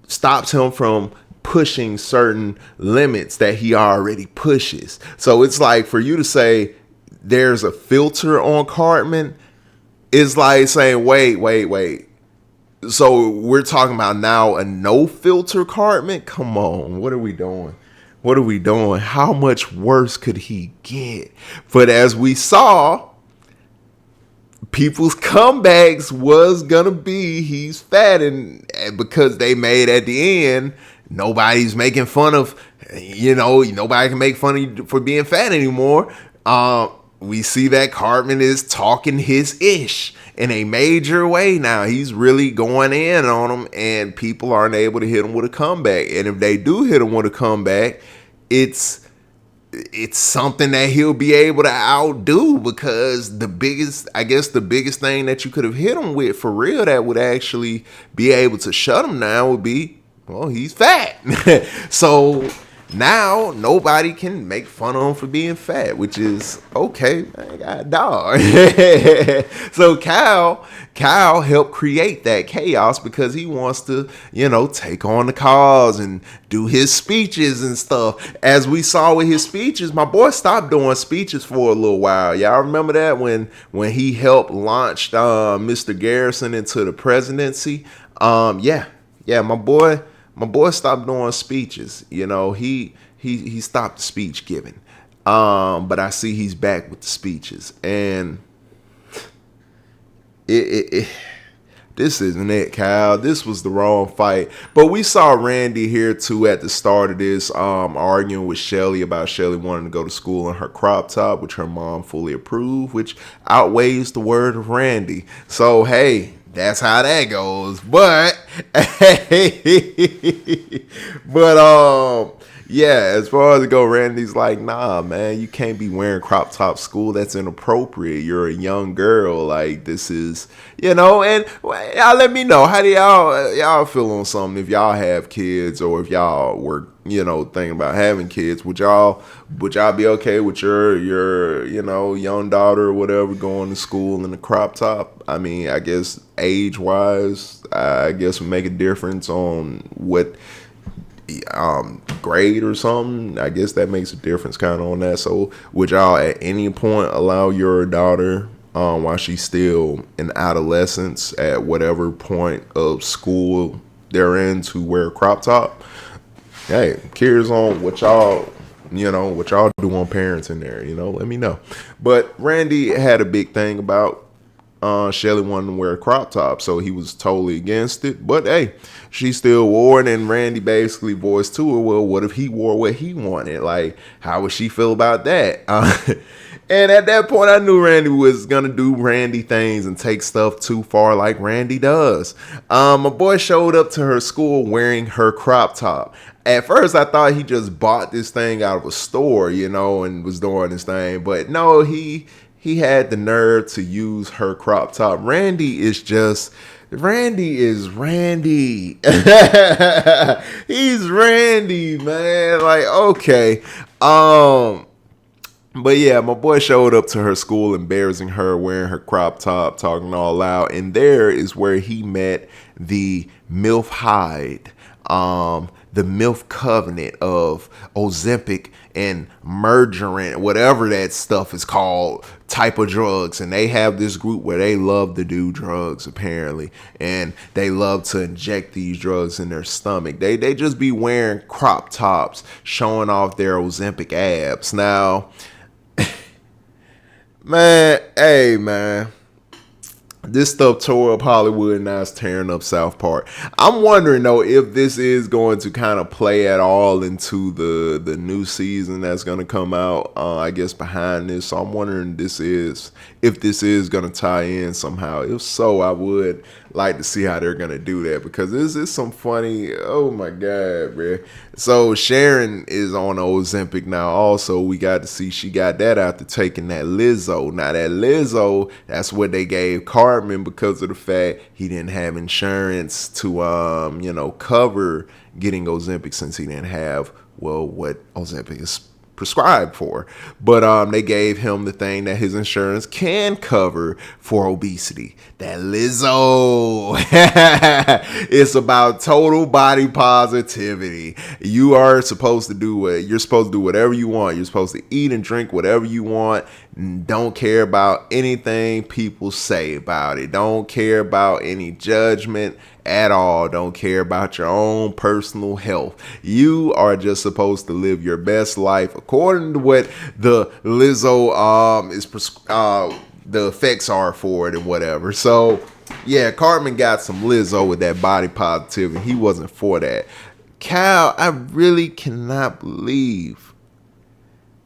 stops him from pushing certain limits that he already pushes. So it's like for you to say there's a filter on Cartman is like saying, wait. So we're talking about now a no filter Cartman? Come on, what are we doing? How much worse could he get? But as we saw, people's comebacks was gonna be he's fat, and because they made at the end, nobody's making fun of, nobody can make fun of you for being fat anymore. We see that Cartman is talking his ish in a major way now. He's really going in on him, and people aren't able to hit him with a comeback. And if they do hit him with a comeback, it's something that he'll be able to outdo, because the biggest thing that you could have hit him with for real that would actually be able to shut him down would be, well, he's fat. So now nobody can make fun of him for being fat, which is okay. I got a dog. So Kyle helped create that chaos because he wants to, take on the cause and do his speeches and stuff. As we saw with his speeches, my boy stopped doing speeches for a little while. Y'all remember that when he helped launch Mr. Garrison into the presidency? Yeah, my boy stopped doing speeches. He stopped the speech giving. But I see he's back with the speeches, and this isn't it, Kyle. This was the wrong fight. But we saw Randy here too at the start of this, arguing with Shelly about Shelly wanting to go to school in her crop top, which her mom fully approved, which outweighs the word of Randy. So hey, that's how that goes. But yeah, as far as it go, Randy's like, nah, man, you can't be wearing crop top school. That's inappropriate. You're a young girl. Like, this is, and y'all let me know. How do y'all feel on something if y'all have kids, or if y'all were, thinking about having kids? Would y'all be okay with your young daughter or whatever going to school in the crop top? I mean, I guess age wise, I guess would make a difference on what grade or something. I guess that makes a difference kind of on that. So would y'all at any point allow your daughter, while she's still in adolescence, at whatever point of school they're in, to wear a crop top? Hey, curious on what y'all do on parenting there, let me know. But Randy had a big thing about Shelly wanted to wear a crop top, so he was totally against it. But hey, she still wore it, and Randy basically voiced to her, well, what if he wore what he wanted? Like, how would she feel about that? And at that point, I knew Randy was gonna do Randy things and take stuff too far like Randy does. My boy showed up to her school wearing her crop top. At first, I thought he just bought this thing out of a store, you know, and was doing this thing. But no, he had the nerve to use her crop top. Randy is Randy. He's Randy, man. Like, okay. But yeah, my boy showed up to her school embarrassing her, wearing her crop top, talking all loud. And there is where he met the MILF Hyde, the MILF covenant of Ozempic and Mergerant, whatever that stuff is called, type of drugs. And they have this group where they love to do drugs, apparently. And they love to inject these drugs in their stomach. They just be wearing crop tops, showing off their Ozempic abs. Now, man, hey, man. This stuff tore up Hollywood and now it's tearing up South Park. I'm wondering, though, if this is going to kind of play at all into the new season that's going to come out, I guess, behind this. So I'm wondering if this is going to tie in somehow. If so, I would like to see how they're going to do that, because this is some funny, oh my God, bro. So Sharon is on Ozempic now. Also, we got to see she got that after taking that Lizzo. Now that Lizzo, that's what they gave Cartman because of the fact he didn't have insurance to cover getting Ozempic, since he didn't have what Ozempic is prescribed for. But they gave him the thing that his insurance can cover for obesity. That Lizzo. It's about total body positivity. You are supposed to do whatever you want. You're supposed to eat and drink whatever you want. Don't care about anything people say about it. Don't care about any judgment at all. Don't care about your own personal health. You are just supposed to live your best life according to what the Lizzo the effects are for it and whatever. So yeah, Cartman got some Lizzo with that body positivity. He wasn't for that. Cal, I really cannot believe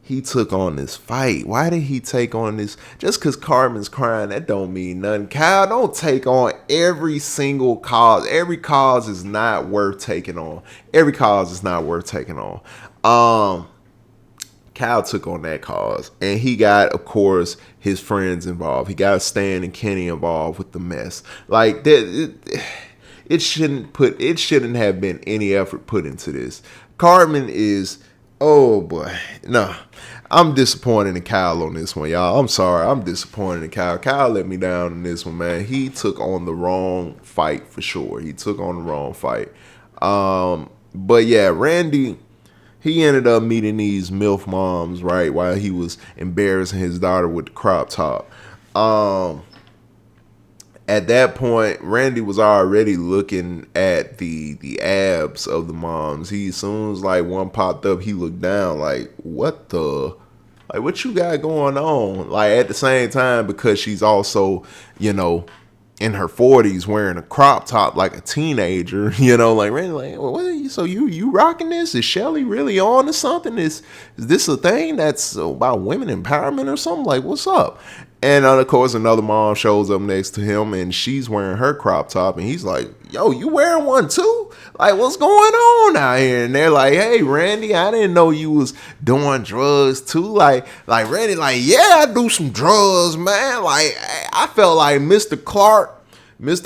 he took on this fight. Why did he take on this? Just because Cartman's crying, that don't mean nothing. Kyle, don't take on every single cause. Every cause is not worth taking on. Every cause is not worth taking on. Kyle took on that cause, and he got, of course, his friends involved. He got Stan and Kenny involved with the mess. Like that, it shouldn't have been any effort put into this. Cartman is, oh boy, no. I'm disappointed in Kyle on this one, y'all. I'm sorry. I'm disappointed in Kyle. Kyle let me down in this one, man. He took on the wrong fight for sure. He took on the wrong fight. But yeah, Randy, he ended up meeting these MILF moms, right, while he was embarrassing his daughter with the crop top. At that point, Randy was already looking at the abs of the moms. As soon as like one popped up, he looked down like, what you got going on? Like at the same time, because she's also, in her 40s wearing a crop top like a teenager, like Randy, like, what are you, so you rocking this? Is Shelly really on to something? Is this a thing that's about women empowerment or something? Like, what's up? And of course, another mom shows up next to him, and she's wearing her crop top, and he's like, yo, you wearing one too? Like, what's going on out here? And they're like, hey, Randy, I didn't know you was doing drugs too. Like Randy, like, yeah, I do some drugs, man. Like, I felt like Mr.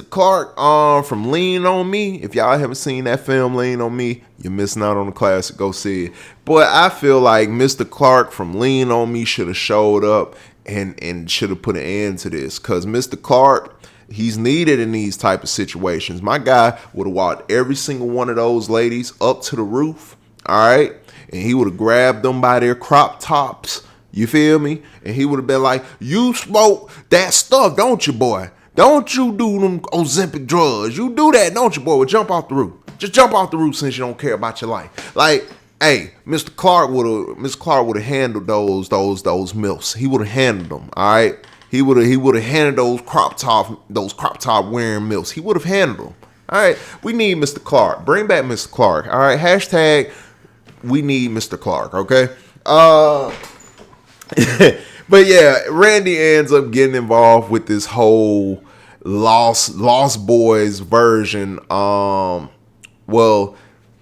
Clark from Lean On Me. If y'all haven't seen that film, Lean On Me, you're missing out on the classic. Go see it. But I feel like Mr. Clark from Lean On Me should have showed up and should have put an end to this, because Mr. Clark, he's needed in these type of situations. My guy would have walked every single one of those ladies up to the roof, all right, and he would have grabbed them by their crop tops, you feel me, and he would have been like, you smoke that stuff, don't you, boy? Don't you do them Ozempic drugs? You do that, don't you, boy? Well, jump off the roof. Just jump off the roof since you don't care about your life. Like, hey, Mr. Clark would have handled those MILFs. He would have handled them, all right? He would have handled those crop top wearing MILFs. He would have handled them. All right, we need Mr. Clark. Bring back Mr. Clark. All right, hashtag we need Mr. Clark. Okay. But yeah, Randy ends up getting involved with this whole Lost Boys version. Well,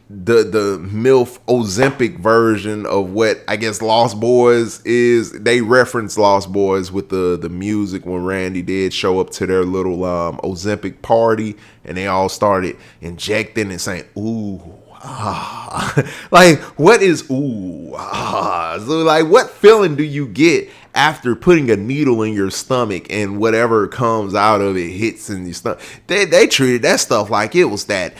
the MILF Ozempic version of what I guess Lost Boys is. They reference Lost Boys with the music when Randy did show up to their little Ozempic party, and they all started injecting and saying, ooh. Like, what is ooh? So like, what feeling do you get after putting a needle in your stomach and whatever comes out of it hits in your stomach? They treated that stuff like it was that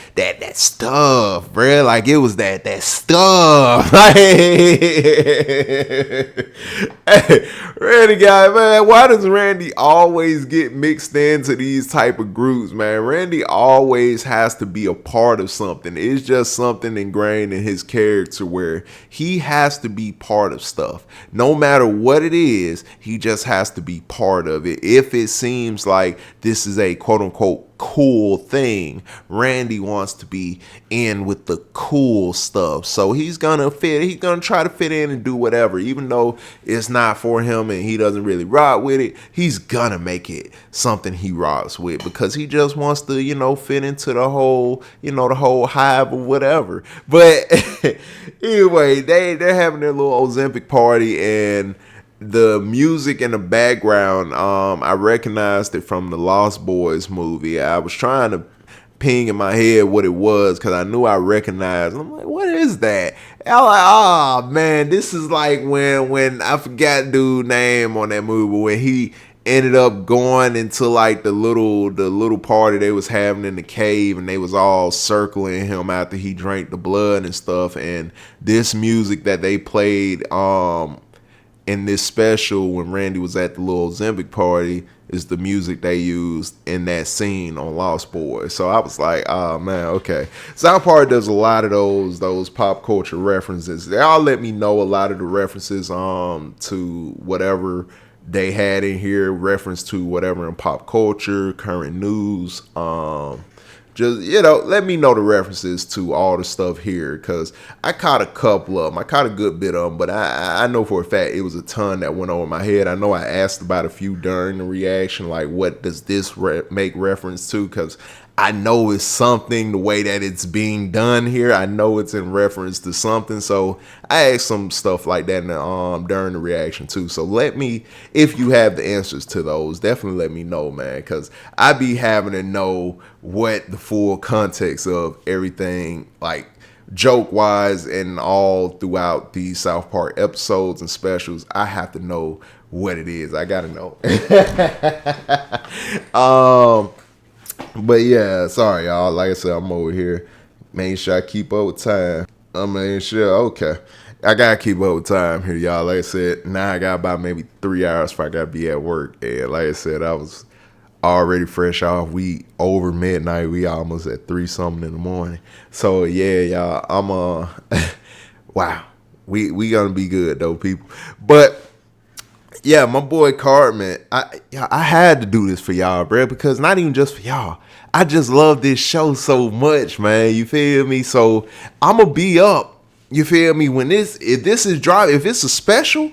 stuff, bruh. Like it was that stuff. Like, hey, Randy guy, man, why does Randy always get mixed into these type of groups, man? Randy always has to be a part of something. It's just something ingrained in his character where he has to be part of stuff. No matter what it is, he just has to be part of it. If it seems like this is a quote unquote cool thing, Randy wants to be in with the cool stuff. So he's gonna try to fit in and do whatever, even though it's not for him and he doesn't really rock with it. He's gonna make it something he rocks with because he just wants to, fit into the whole hive or whatever. But anyway, they're having their little Ozempic party, and the music in the background, I recognized it from the Lost Boys movie. I was trying to ping in my head what it was because I knew I recognized it. I'm like, what is that? And I'm like, oh man, this is like when I forgot dude's name on that movie, when he ended up going into like the little party they was having in the cave, and they was all circling him after he drank the blood and stuff. And this music that they played in this special when Randy was at the little Ozempic party is the music they used in that scene on Lost Boys. So I was like, oh man, okay. South Park does a lot of those pop culture references. They all let me know a lot of the references to whatever they had in here, reference to whatever in pop culture, current news, just, let me know the references to all the stuff here, because I caught a couple of them. I caught a good bit of them, but I know for a fact it was a ton that went over my head. I know I asked about a few during the reaction, like what does this make reference to, because I know it's something, the way that it's being done here. I know it's in reference to something. So I asked some stuff like that during the reaction too. So let me, if you have the answers to those, definitely let me know, man, because I be having to know what the full context of everything, like joke wise and all throughout these South Park episodes and specials. I have to know what it is. I gotta know. But yeah, sorry y'all. Like I said, I'm over here making sure I keep up with time. Okay. I gotta keep up with time here, y'all. Like I said, now I got about maybe 3 hours before I gotta be at work. And like I said, I was already fresh off. We over midnight. We almost at 3 something in the morning. So yeah, y'all, I'm wow. We gonna be good though, people. But yeah, my boy Cartman, I had to do this for y'all, bro, because not even just for y'all. I just love this show so much, man. You feel me? So I'm gonna be up. You feel me? If this is driving, if it's a special,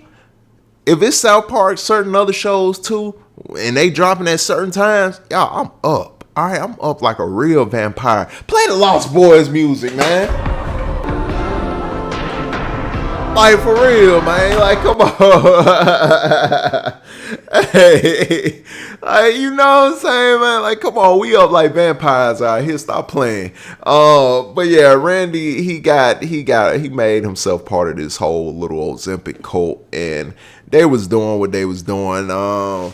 if it's South Park, certain other shows too, and they dropping at certain times, y'all, I'm up. All right, I'm up like a real vampire. Play the Lost Boys music, man. Like, for real, man. Like, come on. Hey, like, you know what I'm saying, man? Like, come on. We up like vampires out here. Stop playing. But yeah, Randy, he made himself part of this whole little Ozempic cult, and they was doing what they was doing. I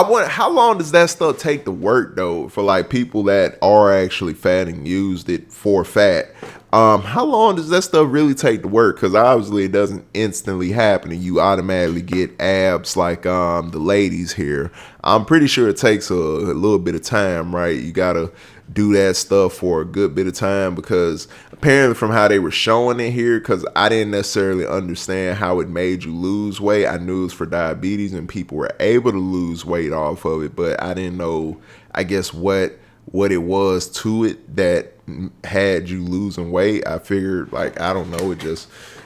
wonder, how long does that stuff take to work, though, for like people that are actually fat and used it for fat? How long does that stuff really take to work? Because obviously it doesn't instantly happen and you automatically get abs like the ladies here. I'm pretty sure it takes a little bit of time, right? You gotta do that stuff for a good bit of time, because apparently from how they were showing it here, because I didn't necessarily understand how it made you lose weight. I knew it was for diabetes and people were able to lose weight off of it, but I didn't know, I guess, what what it was to it that had you losing weight. I figured, like, I don't know,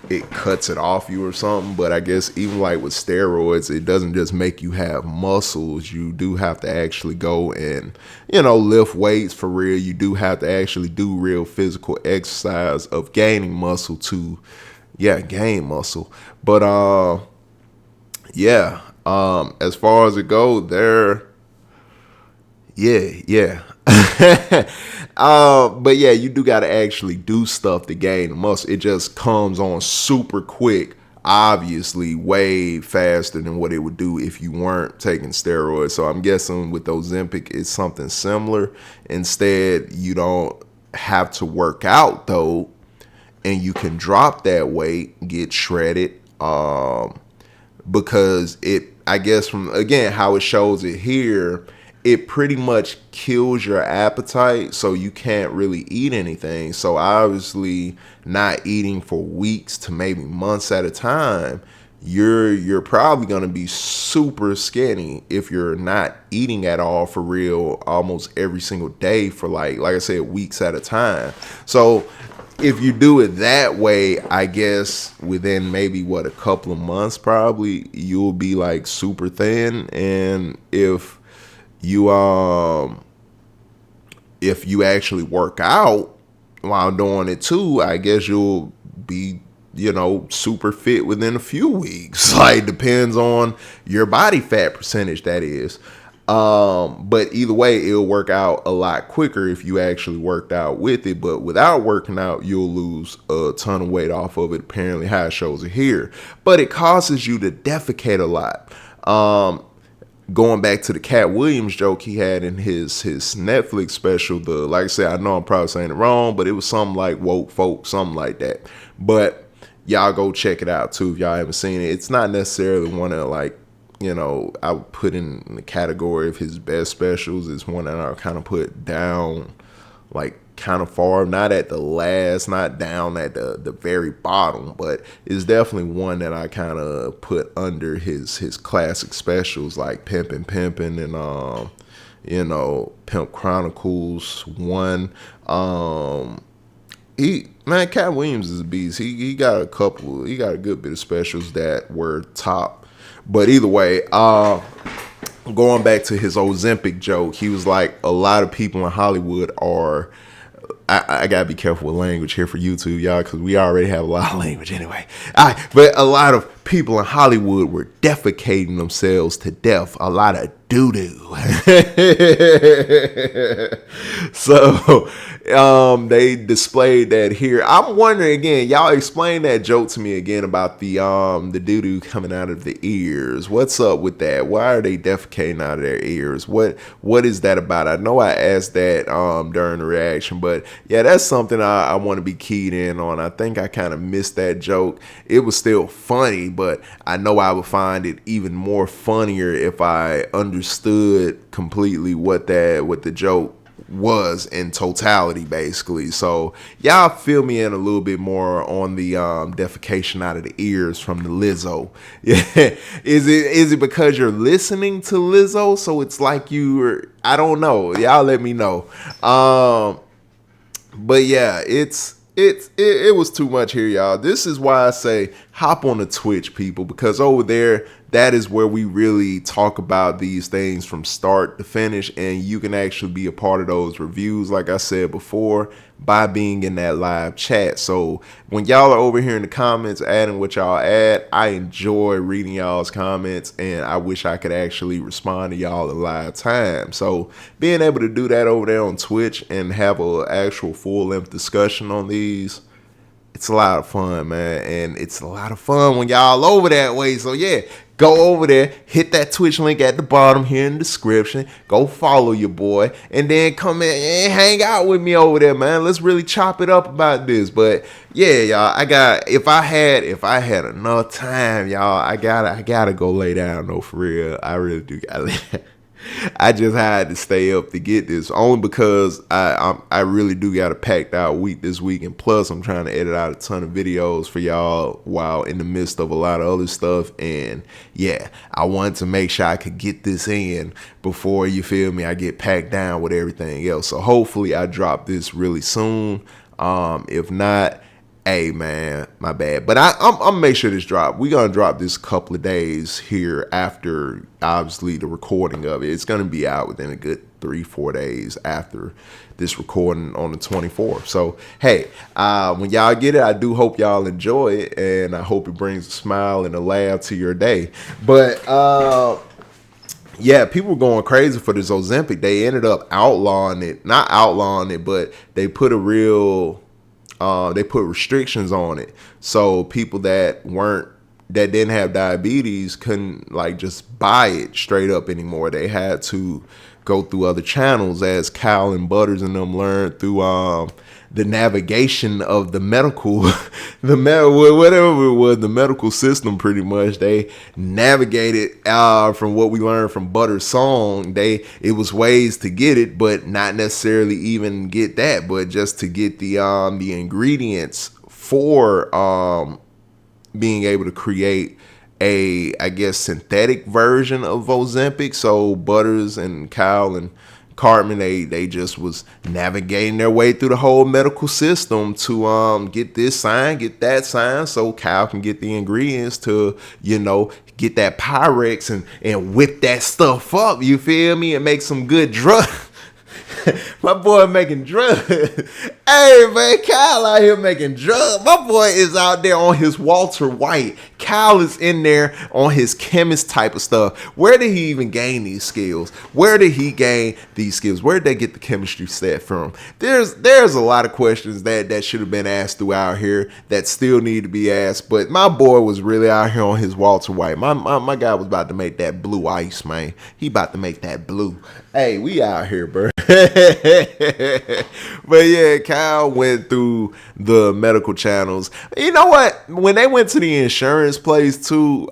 it cuts it off you or something. But I guess even like with steroids, it doesn't just make you have muscles. You do have to actually go and, lift weights for real. You do have to actually do real physical exercise of gaining muscle to, gain muscle. But as far as it goes, but yeah, you do got to actually do stuff to gain the muscle. It just comes on super quick, obviously way faster than what it would do if you weren't taking steroids. So I'm guessing with Ozempic, it's something similar. Instead, you don't have to work out though, and you can drop that weight, get shredded, because I guess from, again, how it shows it here, it pretty much kills your appetite, so you can't really eat anything. So obviously not eating for weeks to maybe months at a time, you're probably going to be super skinny if you're not eating at all for real almost every single day for like I said, weeks at a time. So if you do it that way, I guess within maybe a couple of months, probably you'll be like super thin. And if you actually work out while doing it too, I guess you'll be, super fit within a few weeks. Like, depends on your body fat percentage, that is. But either way, it'll work out a lot quicker if you actually worked out with it. But without working out, you'll lose a ton of weight off of it, apparently how it shows it here. But it causes you to defecate a lot. Going back to the Cat Williams joke he had in his Netflix special, like I said, I know I'm probably saying it wrong, but it was something like woke folk, something like that. But y'all go check it out too if y'all haven't seen it. It's not necessarily one of like, I would put in the category of his best specials. It's one that I kind of put down, like kind of far, not at the last, not down at the very bottom, but it's definitely one that I kind of put under his classic specials like Pimpin' and Pimp Chronicles 1. Cat Williams is a beast. He got a good bit of specials that were top. But either way, going back to his Ozempic joke, he was like, a lot of people in Hollywood are, I gotta be careful with language here for YouTube, y'all, because we already have a lot of language anyway. But a lot of people in Hollywood were defecating themselves to death. A lot of doo-doo. So they displayed that here. I'm wondering again, y'all explain that joke to me again about the doo-doo coming out of the ears. What's up with that? Why are they defecating out of their ears? What is that about? I know I asked that during the reaction, but yeah, that's something I want to be keyed in on. I think I kind of missed that joke. It was still funny, but I know I would find it even more funnier if I understood completely what the joke was in totality, basically. So y'all fill me in a little bit more on the defecation out of the ears from the Lizzo. Yeah, is it because you're listening to Lizzo, so it's like I don't know, y'all let me know. But yeah, it was too much here, y'all. This is why I say hop on the Twitch, people, because over there, that is where we really talk about these things from start to finish, and you can actually be a part of those reviews, like I said before, by being in that live chat. So when y'all are over here in the comments adding what y'all add, I enjoy reading y'all's comments, and I wish I could actually respond to y'all in live time. So being able to do that over there on Twitch and have an actual full-length discussion on these, it's a lot of fun, man, and it's a lot of fun when y'all over that way. So yeah, go over there, hit that Twitch link at the bottom here in the description, go follow your boy, and then come in and hang out with me over there, man. Let's really chop it up about this. But yeah, y'all, if I had enough time, y'all, I gotta go lay down though, for real. I really do gotta lay down. I just had to stay up to get this, only because I really do got a packed out week this week, and plus I'm trying to edit out a ton of videos for y'all while in the midst of a lot of other stuff. And yeah, I wanted to make sure I could get this in before, you feel me, I get packed down with everything else. So hopefully I drop this really soon. If not, hey man, my bad. But I'm gonna make sure this drop. We're gonna drop this a couple of days here after, obviously, the recording of it. It's gonna be out within a good 3-4 days after this recording on the 24th. So hey, when y'all get it, I do hope y'all enjoy it, and I hope it brings a smile and a laugh to your day. But yeah, people were going crazy for this Ozempic. They ended up outlawing it, not outlawing it, but they put they put restrictions on it. So people that didn't have diabetes couldn't like just buy it straight up anymore. They had to go through other channels, as Cal and Butters and them learned through the navigation of the medical, whatever it was, the medical system. Pretty much, they navigated from what we learned from Butters' song. It was ways to get it, but not necessarily even get that, but just to get the ingredients for being able to create a, I guess, synthetic version of Ozempic. So Butters and Kyle and Cartman, they just was navigating their way through the whole medical system to get this sign, get that sign, so Kyle can get the ingredients to, you know, get that Pyrex and whip that stuff up, you feel me, and make some good drugs. My boy making drugs. Hey man, Kyle out here making drugs. My boy is out there on his Walter White. Kyle is in there on his chemist type of stuff. Where did he even gain these skills? Where did he gain these skills? Where did they get the chemistry set from? There's a lot of questions that should have been asked throughout here that still need to be asked. But my boy was really out here on his Walter White. My guy was about to make that blue ice, man. He about to make that blue. Hey, we out here, bro. But yeah, Kyle went through the medical channels. You know what? When they went to the insurance place too,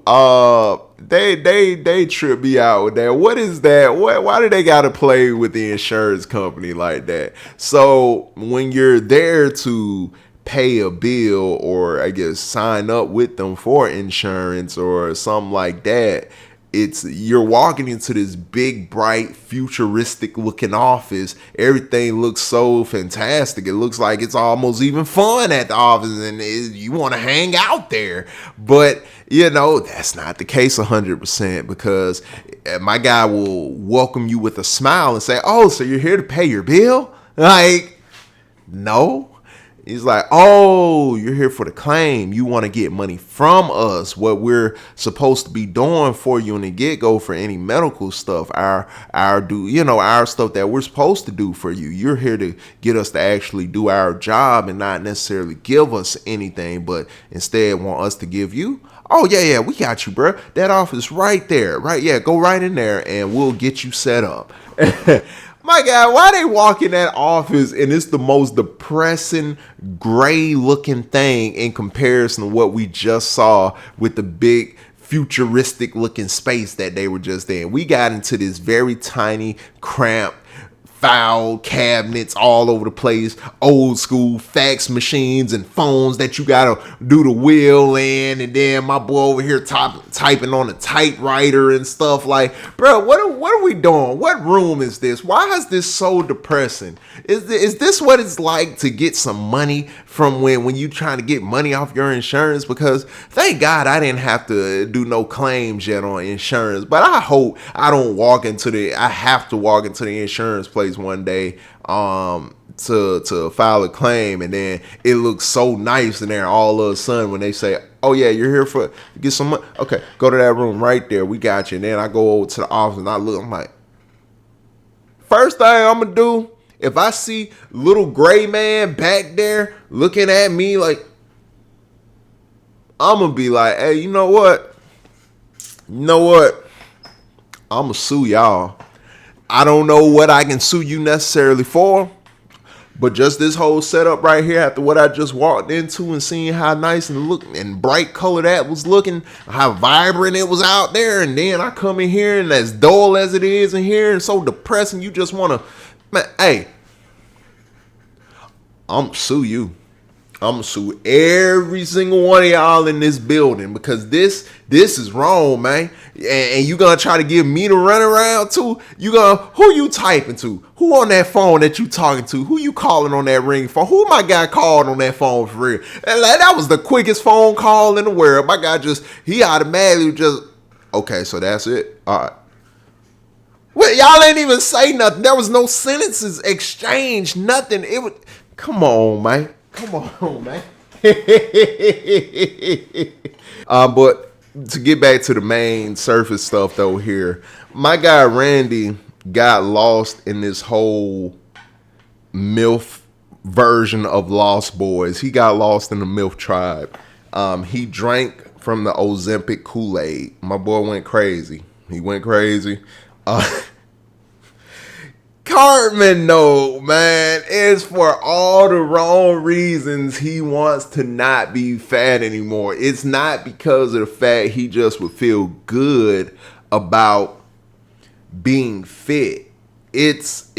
they tripped me out with that. What is that? Why do they gotta play with the insurance company like that? So when you're there to pay a bill, or I guess sign up with them for insurance or something like that, you're walking into this big, bright, futuristic looking office. Everything looks so fantastic. It looks like it's almost even fun at the office, and you want to hang out there. But you know, that's not the case 100%, because my guy will welcome you with a smile and say, "Oh, so you're here to pay your bill?" Like, no. He's like, "Oh, you're here for the claim. You want to get money from us. What we're supposed to be doing for you in the get-go for any medical stuff, our stuff that we're supposed to do for you. You're here to get us to actually do our job and not necessarily give us anything, but instead want us to give you. Oh, yeah, we got you, bro. That office right there, right? Yeah, go right in there and we'll get you set up." My God, why they walk in that office and it's the most depressing, gray looking thing in comparison to what we just saw with the big futuristic looking space that they were just in. We got into this very tiny, cramped, file cabinets all over the place, old school fax machines and phones that you gotta do the wheel in, and then my boy over here typing on a typewriter and stuff. Like, bro, what are we doing? What room is this? Why is this so depressing? Is this what it's like to get some money from when you trying to get money off your insurance? Because thank God I didn't have to do no claims yet on insurance, but I hope I have to walk into the insurance place one day to file a claim, and then it looks so nice in there all of a sudden when they say, "Oh yeah, you're here to get some money. Okay, go to that room right there. We got you." And then I go over to the office and I'm like, first thing I'm gonna do, if I see little gray man back there looking at me, like, I'm gonna be like, "Hey, you know what? I'm gonna sue y'all. I don't know what I can sue you necessarily for, But just this whole setup right here, after what I just walked into and seeing how nice and look and bright color that was looking, how vibrant it was out there, and then I come in here and as dull as it is in here and so depressing, you just want to, man, hey, I'm sue you. I'm gonna sue every single one of y'all in this building because this is wrong, man. And you gonna try to give me the runaround too? Who you typing to? Who on that phone that you talking to? Who you calling on that ring phone? Who my guy called on that phone for real? And like, that was the quickest phone call in the world. My guy he automatically just, okay, so that's it. All right. Well, y'all ain't even say nothing. There was no sentences exchanged, nothing. It would, come on, man. Come on, man. But to get back to the main surface stuff though here, my guy Randy got lost in this whole MILF version of Lost Boys. He got lost in the MILF tribe. He drank from the Ozempic Kool-Aid. My boy went crazy. He went crazy. Cartman, no, man, it's for all the wrong reasons he wants to not be fat anymore. It's not because of the fact he just would feel good about being fit. It's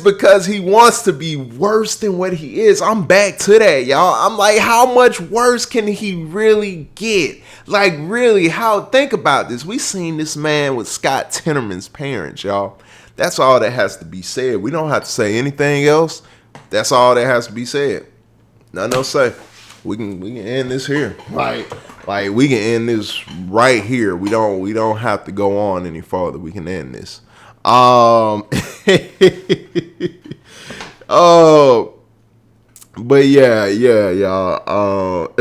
because he wants to be worse than what he is. I'm back to that, y'all. I'm like, how much worse can he really get? Like, really, think about this. We seen this man with Scott Tenorman's parents, y'all. That's all that has to be said. We don't have to say anything else. That's all that has to be said. Nothing else to say. We can end this here. Like we can end this right here. We don't have to go on any farther. We can end this. Oh, but yeah, y'all.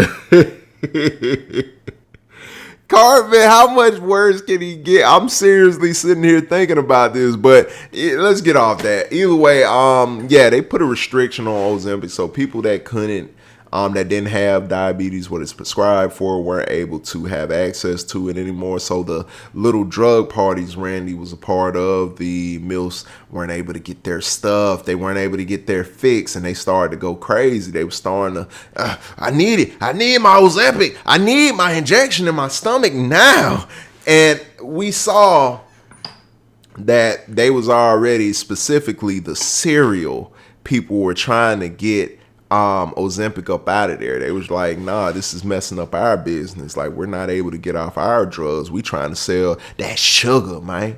Cartman, how much worse can he get? I'm seriously sitting here thinking about this, but let's get off that. Either way, yeah, they put a restriction on Ozempic, so people that couldn't, that didn't have diabetes, what it's prescribed for, weren't able to have access to it anymore. So the little drug parties Randy was a part of, the MILFs weren't able to get their stuff. They weren't able to get their fix, and they started to go crazy. They were starting to, I need it. I need my Ozempic. I need my injection in my stomach now. And we saw that they was already, specifically the cereal people were trying to get Ozempic up out of there. They was like, nah, this is messing up our business. Like, we're not able to get off our drugs. We trying to sell that sugar, man.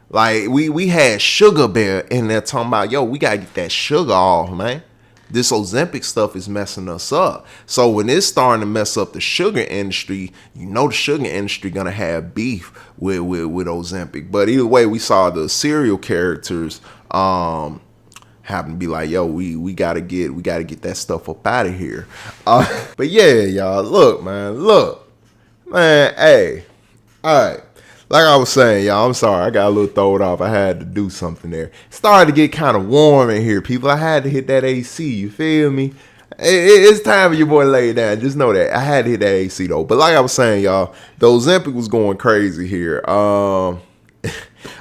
Like, we had Sugar Bear in there talking about, yo, we gotta get that sugar off, man. This Ozempic stuff is messing us up. So when it's starting to mess up the sugar industry, you know the sugar industry gonna have beef with Ozempic. But either way, we saw the cereal characters happen to be like, yo, we gotta get that stuff up out of here. But yeah, y'all, look, man, hey, all right. Like I was saying, y'all, I'm sorry, I got a little thrown off. I had to do something there. It started to get kind of warm in here, people. I had to hit that AC. You feel me? It's time for your boy to lay down. Just know that I had to hit that AC though. But like I was saying, y'all, the Ozempic was going crazy here. I'm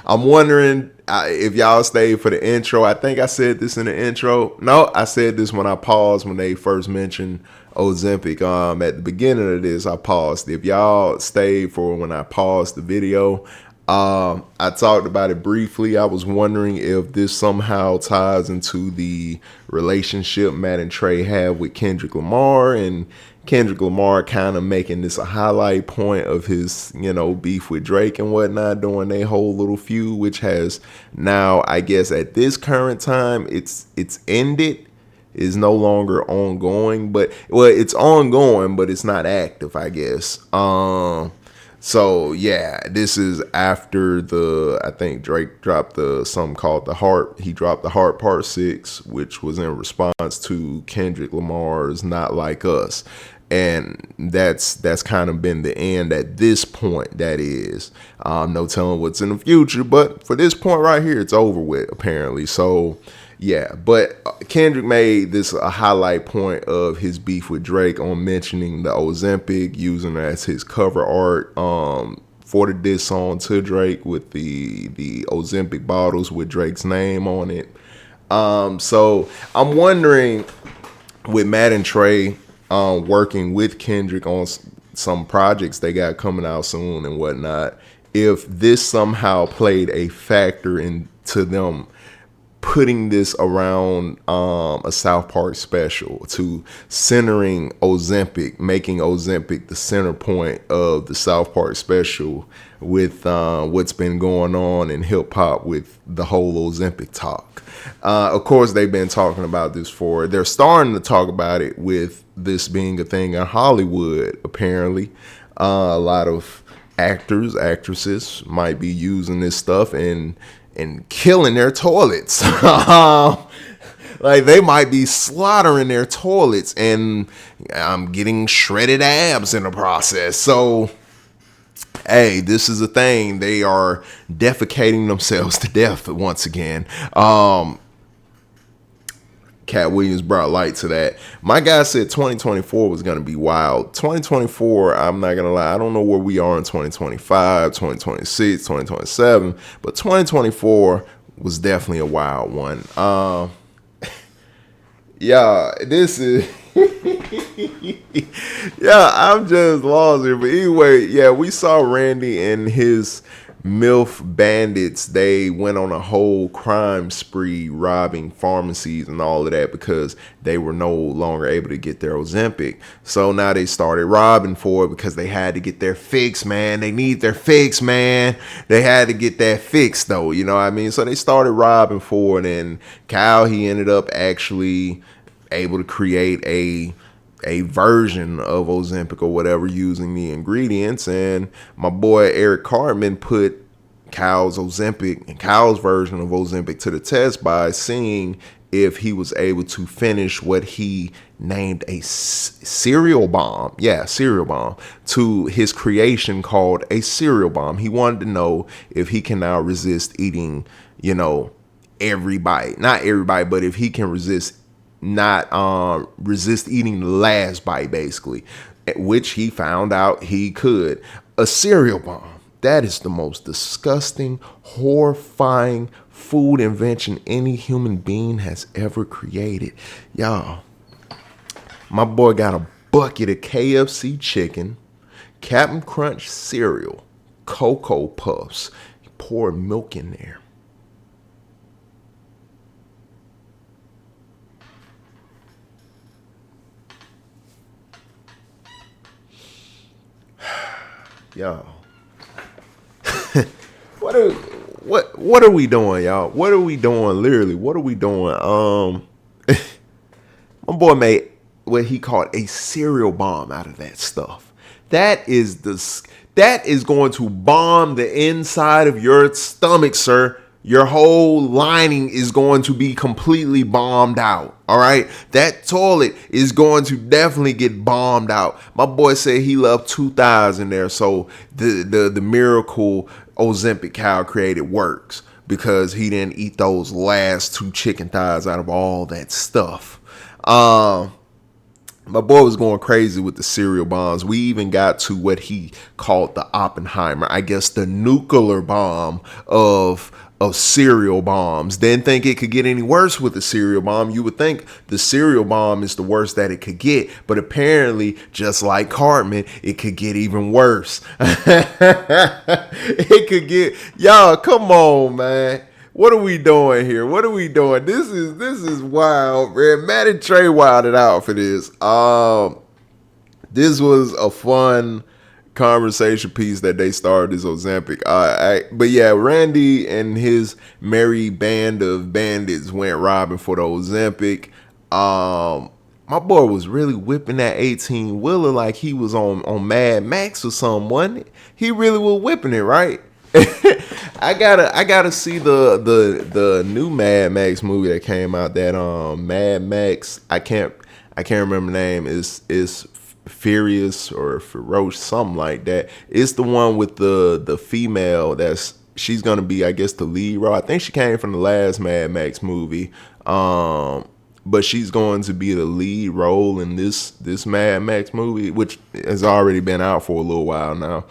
wondering if y'all stayed for the intro. I think I said this in the intro. No, I said this when I paused when they first mentioned Ozempic. At the beginning of this, I paused. If y'all stayed for when I paused the video, I talked about it briefly. I was wondering if this somehow ties into the relationship Matt and Trey have with Kendrick Lamar, and Kendrick Lamar kind of making this a highlight point of his, beef with Drake and whatnot during their whole little feud, which has now, I guess at this current time, it's ended. Is no longer ongoing, but it's ongoing, but it's not active, I guess. So yeah, this is after I think Drake dropped something called The Heart. He dropped The Heart Part 6, which was in response to Kendrick Lamar's Not Like Us. And that's kind of been the end at this point, that is. No telling what's in the future, but for this point right here, it's over with, apparently. So yeah, but Kendrick made this a highlight point of his beef with Drake on mentioning the Ozempic, using it as his cover art for the diss song to Drake with the Ozempic bottles with Drake's name on it. So I'm wondering, with Matt and Trey working with Kendrick on some projects they got coming out soon and whatnot, if this somehow played a factor into them putting this around a South Park special, to centering Ozempic, making Ozempic the center point of the South Park special, with what's been going on in hip hop with the whole Ozempic talk. Of course, they've been talking about this they're starting to talk about it with this being a thing in Hollywood, apparently. A lot of actors, actresses might be using this stuff and killing their toilets. Like, they might be slaughtering their toilets and getting shredded abs in the process. So, hey, this is a thing. They are defecating themselves to death once again. Cat Williams brought light to that. My guy said 2024 was going to be wild. 2024, I'm not going to lie, I don't know where we are in 2025, 2026, 2027, but 2024 was definitely a wild one. Yeah, this is... yeah, I'm just lost here. But anyway, yeah, we saw Randy and his MILF bandits. They went on a whole crime spree, robbing pharmacies and all of that because they were no longer able to get their Ozempic. So now they started robbing for it because they had to get their fix, man. They need their fix, man. They had to get that fix, though. You know what I mean? So they started robbing for it, and Kyle, he ended up actually able to create a version of Ozempic or whatever using the ingredients. And my boy Eric Cartman put Kyle's Ozempic and Kyle's version of Ozempic to the test by seeing if he was able to finish what he named a cereal bomb. Yeah, cereal bomb, to his creation called a cereal bomb. He wanted to know if he can now resist eating, every bite. Not every bite, but if he can resist eating the last bite, basically, which he found out he could. A cereal bomb. That is the most disgusting, horrifying food invention any human being has ever created. Y'all, my boy got a bucket of KFC chicken, Captain Crunch cereal, Cocoa Puffs. He poured milk in there. Y'all, what are we doing, y'all? What are we doing? Literally, what are we doing? My boy made what he called a cereal bomb out of that stuff. That is going to bomb the inside of your stomach, sir. Your whole lining is going to be completely bombed out. All right. That toilet is going to definitely get bombed out. My boy said he left 2 thighs in there. So the miracle Ozempic Kyle created works because he didn't eat those last 2 chicken thighs out of all that stuff. My boy was going crazy with the cereal bombs. We even got to what he called the Oppenheimer, I guess the nuclear bomb of cereal bombs. Didn't think it could get any worse with the cereal bomb. You would think the cereal bomb is the worst that it could get, but apparently, just like Cartman, it could get even worse. It could get, y'all, come on, man. What are we doing here? What are we doing? This is wild, man. Matt and Trey wilded out for this. This was a fun conversation piece that they started, this Ozempic. But yeah, Randy and his merry band of bandits went robbing for the Ozempic. My boy was really whipping that 18 wheeler like he was on Mad Max or something, wasn't it? He really was whipping it, right? I gotta see the new Mad Max movie that came out. That Mad Max, I can't remember the name. Is Furious or Ferocious, something like that. It's the one with the female she's gonna be, I guess, the lead role. I think she came from the last Mad Max movie. But she's going to be the lead role in this Mad Max movie, which has already been out for a little while now.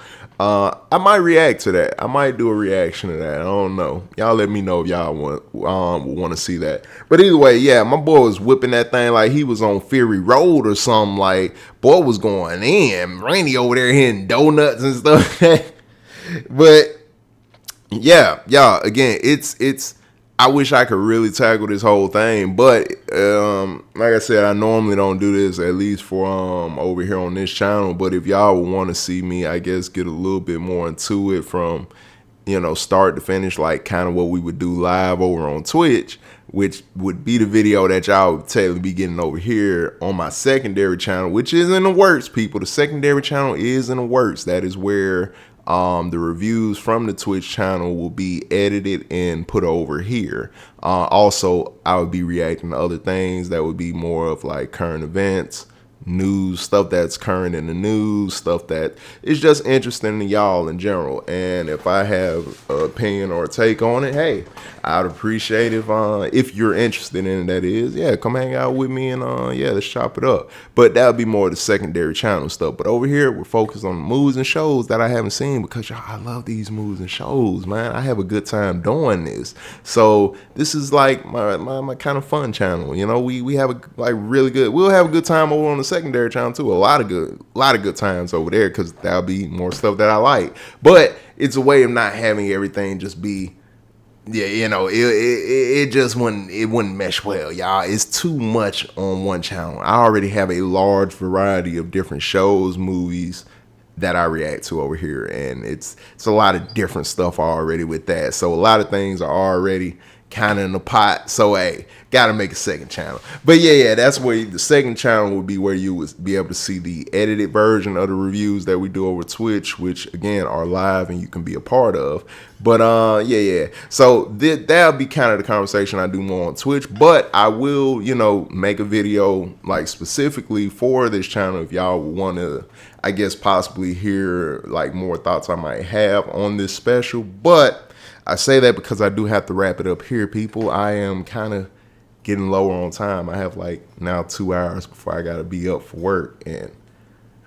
I might react to that. I might do a reaction to that. I don't know. Y'all let me know if y'all want to see that. But either way, yeah, my boy was whipping that thing like he was on Fury Road or something. Like, boy was going in. Randy over there hitting donuts and stuff. But yeah, y'all, again, it's I wish I could really tackle this whole thing, but like I said, I normally don't do this, at least for over here on this channel. But if y'all would want to see me, I guess, get a little bit more into it from, you know, start to finish, like kind of what we would do live over on Twitch, which would be the video that y'all would technically be getting over here on my secondary channel, which is in the works, people. The secondary channel is in the works. That is where the reviews from the Twitch channel will be edited and put over here. Also, I would be reacting to other things that would be more of like current events, news, stuff that's current in the news, stuff that is just interesting to y'all in general. And if I have an opinion or a take on it, hey, I'd appreciate if you're interested in it, that is, yeah, come hang out with me and yeah, let's chop it up. But that would be more of the secondary channel stuff. But over here, we're focused on movies and shows that I haven't seen, because y'all, I love these movies and shows, man. I have a good time doing this. So this is like my kind of fun channel. You know, we have a really good, we'll have a good time over on the secondary channel too. A lot of good times over there, because that'll be more stuff that I like. But it's a way of not having everything just be, yeah, you know, it just wouldn't mesh well, y'all. It's too much on one channel. I already have a large variety of different shows, movies that I react to over here, and it's a lot of different stuff already with that. So a lot of things are already kind of in the pot. So hey, gotta make a second channel. But yeah, that's where the second channel would be, where you would be able to see the edited version of the reviews that we do over Twitch, which again are live and you can be a part of. But yeah. So that'll be kind of the conversation I do more on Twitch. But I will, you know, make a video like specifically for this channel if y'all want to, I guess, possibly hear like more thoughts I might have on this special. But I say that because I do have to wrap it up here, people. I am kind of getting lower on time. I have like now 2 hours before I got to be up for work, and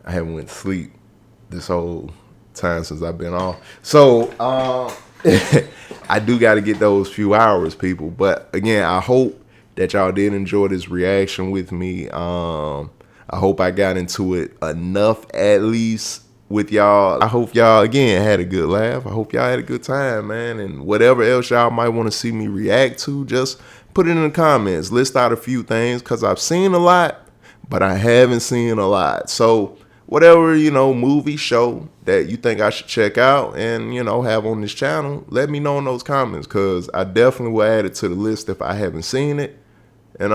I haven't went to sleep this whole time since I've been off. So I do got to get those few hours, people. But again, I hope that y'all did enjoy this reaction with me. I hope I got into it enough, at least, with y'all. I hope y'all again had a good laugh. I hope y'all had a good time, man. And whatever else y'all might want to see me react to, just put it in the comments. List out a few things, because I've seen a lot, but I haven't seen a lot. So whatever, you know, movie, show that you think I should check out and, you know, have on this channel, let me know in those comments, because I definitely will add it to the list if I haven't seen it. And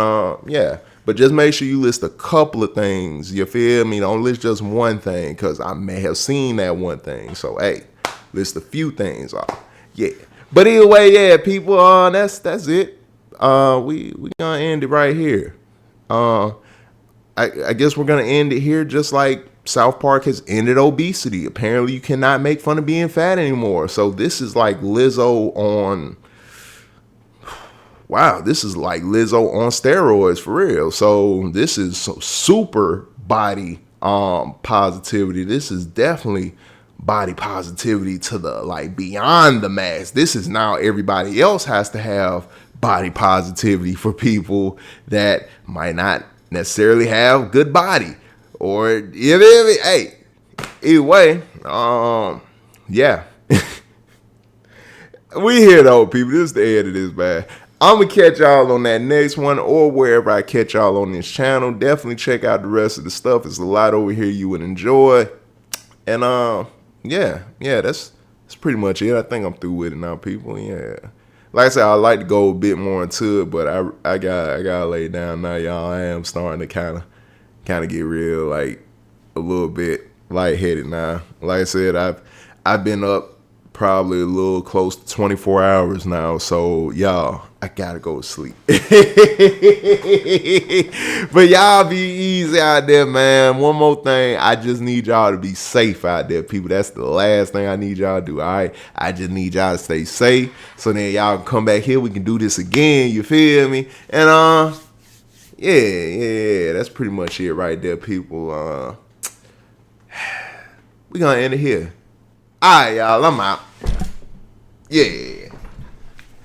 yeah, but just make sure you list a couple of things, you feel me? Don't list just one thing, because I may have seen that one thing. So hey, list a few things off. Yeah, but either way, yeah, people, that's it. We gonna end it right here. I guess we're gonna end it here, just like South Park has ended obesity. Apparently you cannot make fun of being fat anymore. So this is like Lizzo on, wow, this is like Lizzo on steroids for real. So this is super body positivity. This is definitely body positivity to the, like, beyond the max. This is now everybody else has to have body positivity for people that might not necessarily have good body, or, you know, hey, either way, yeah. We here though, people. This is the end of this, man. I'm going to catch y'all on that next one, or wherever I catch y'all on this channel. Definitely check out the rest of the stuff. There's a lot over here you would enjoy. And yeah, that's pretty much it. I think I'm through with it now, people. Yeah. Like I said, I'd like to go a bit more into it, but I gotta lay it down now, y'all. I am starting to kind of get real, like, a little bit lightheaded now. Like I said, I've been up probably a little close to 24 hours now, so y'all, I gotta go to sleep. But y'all be easy out there, man. One more thing, I just need y'all to be safe out there, people. That's the last thing I need y'all to do. All right, I just need y'all to stay safe, so then y'all can come back here, we can do this again, you feel me? And yeah, that's pretty much it right there, people. We gonna end it here. All right, y'all. I'm out. Yeah.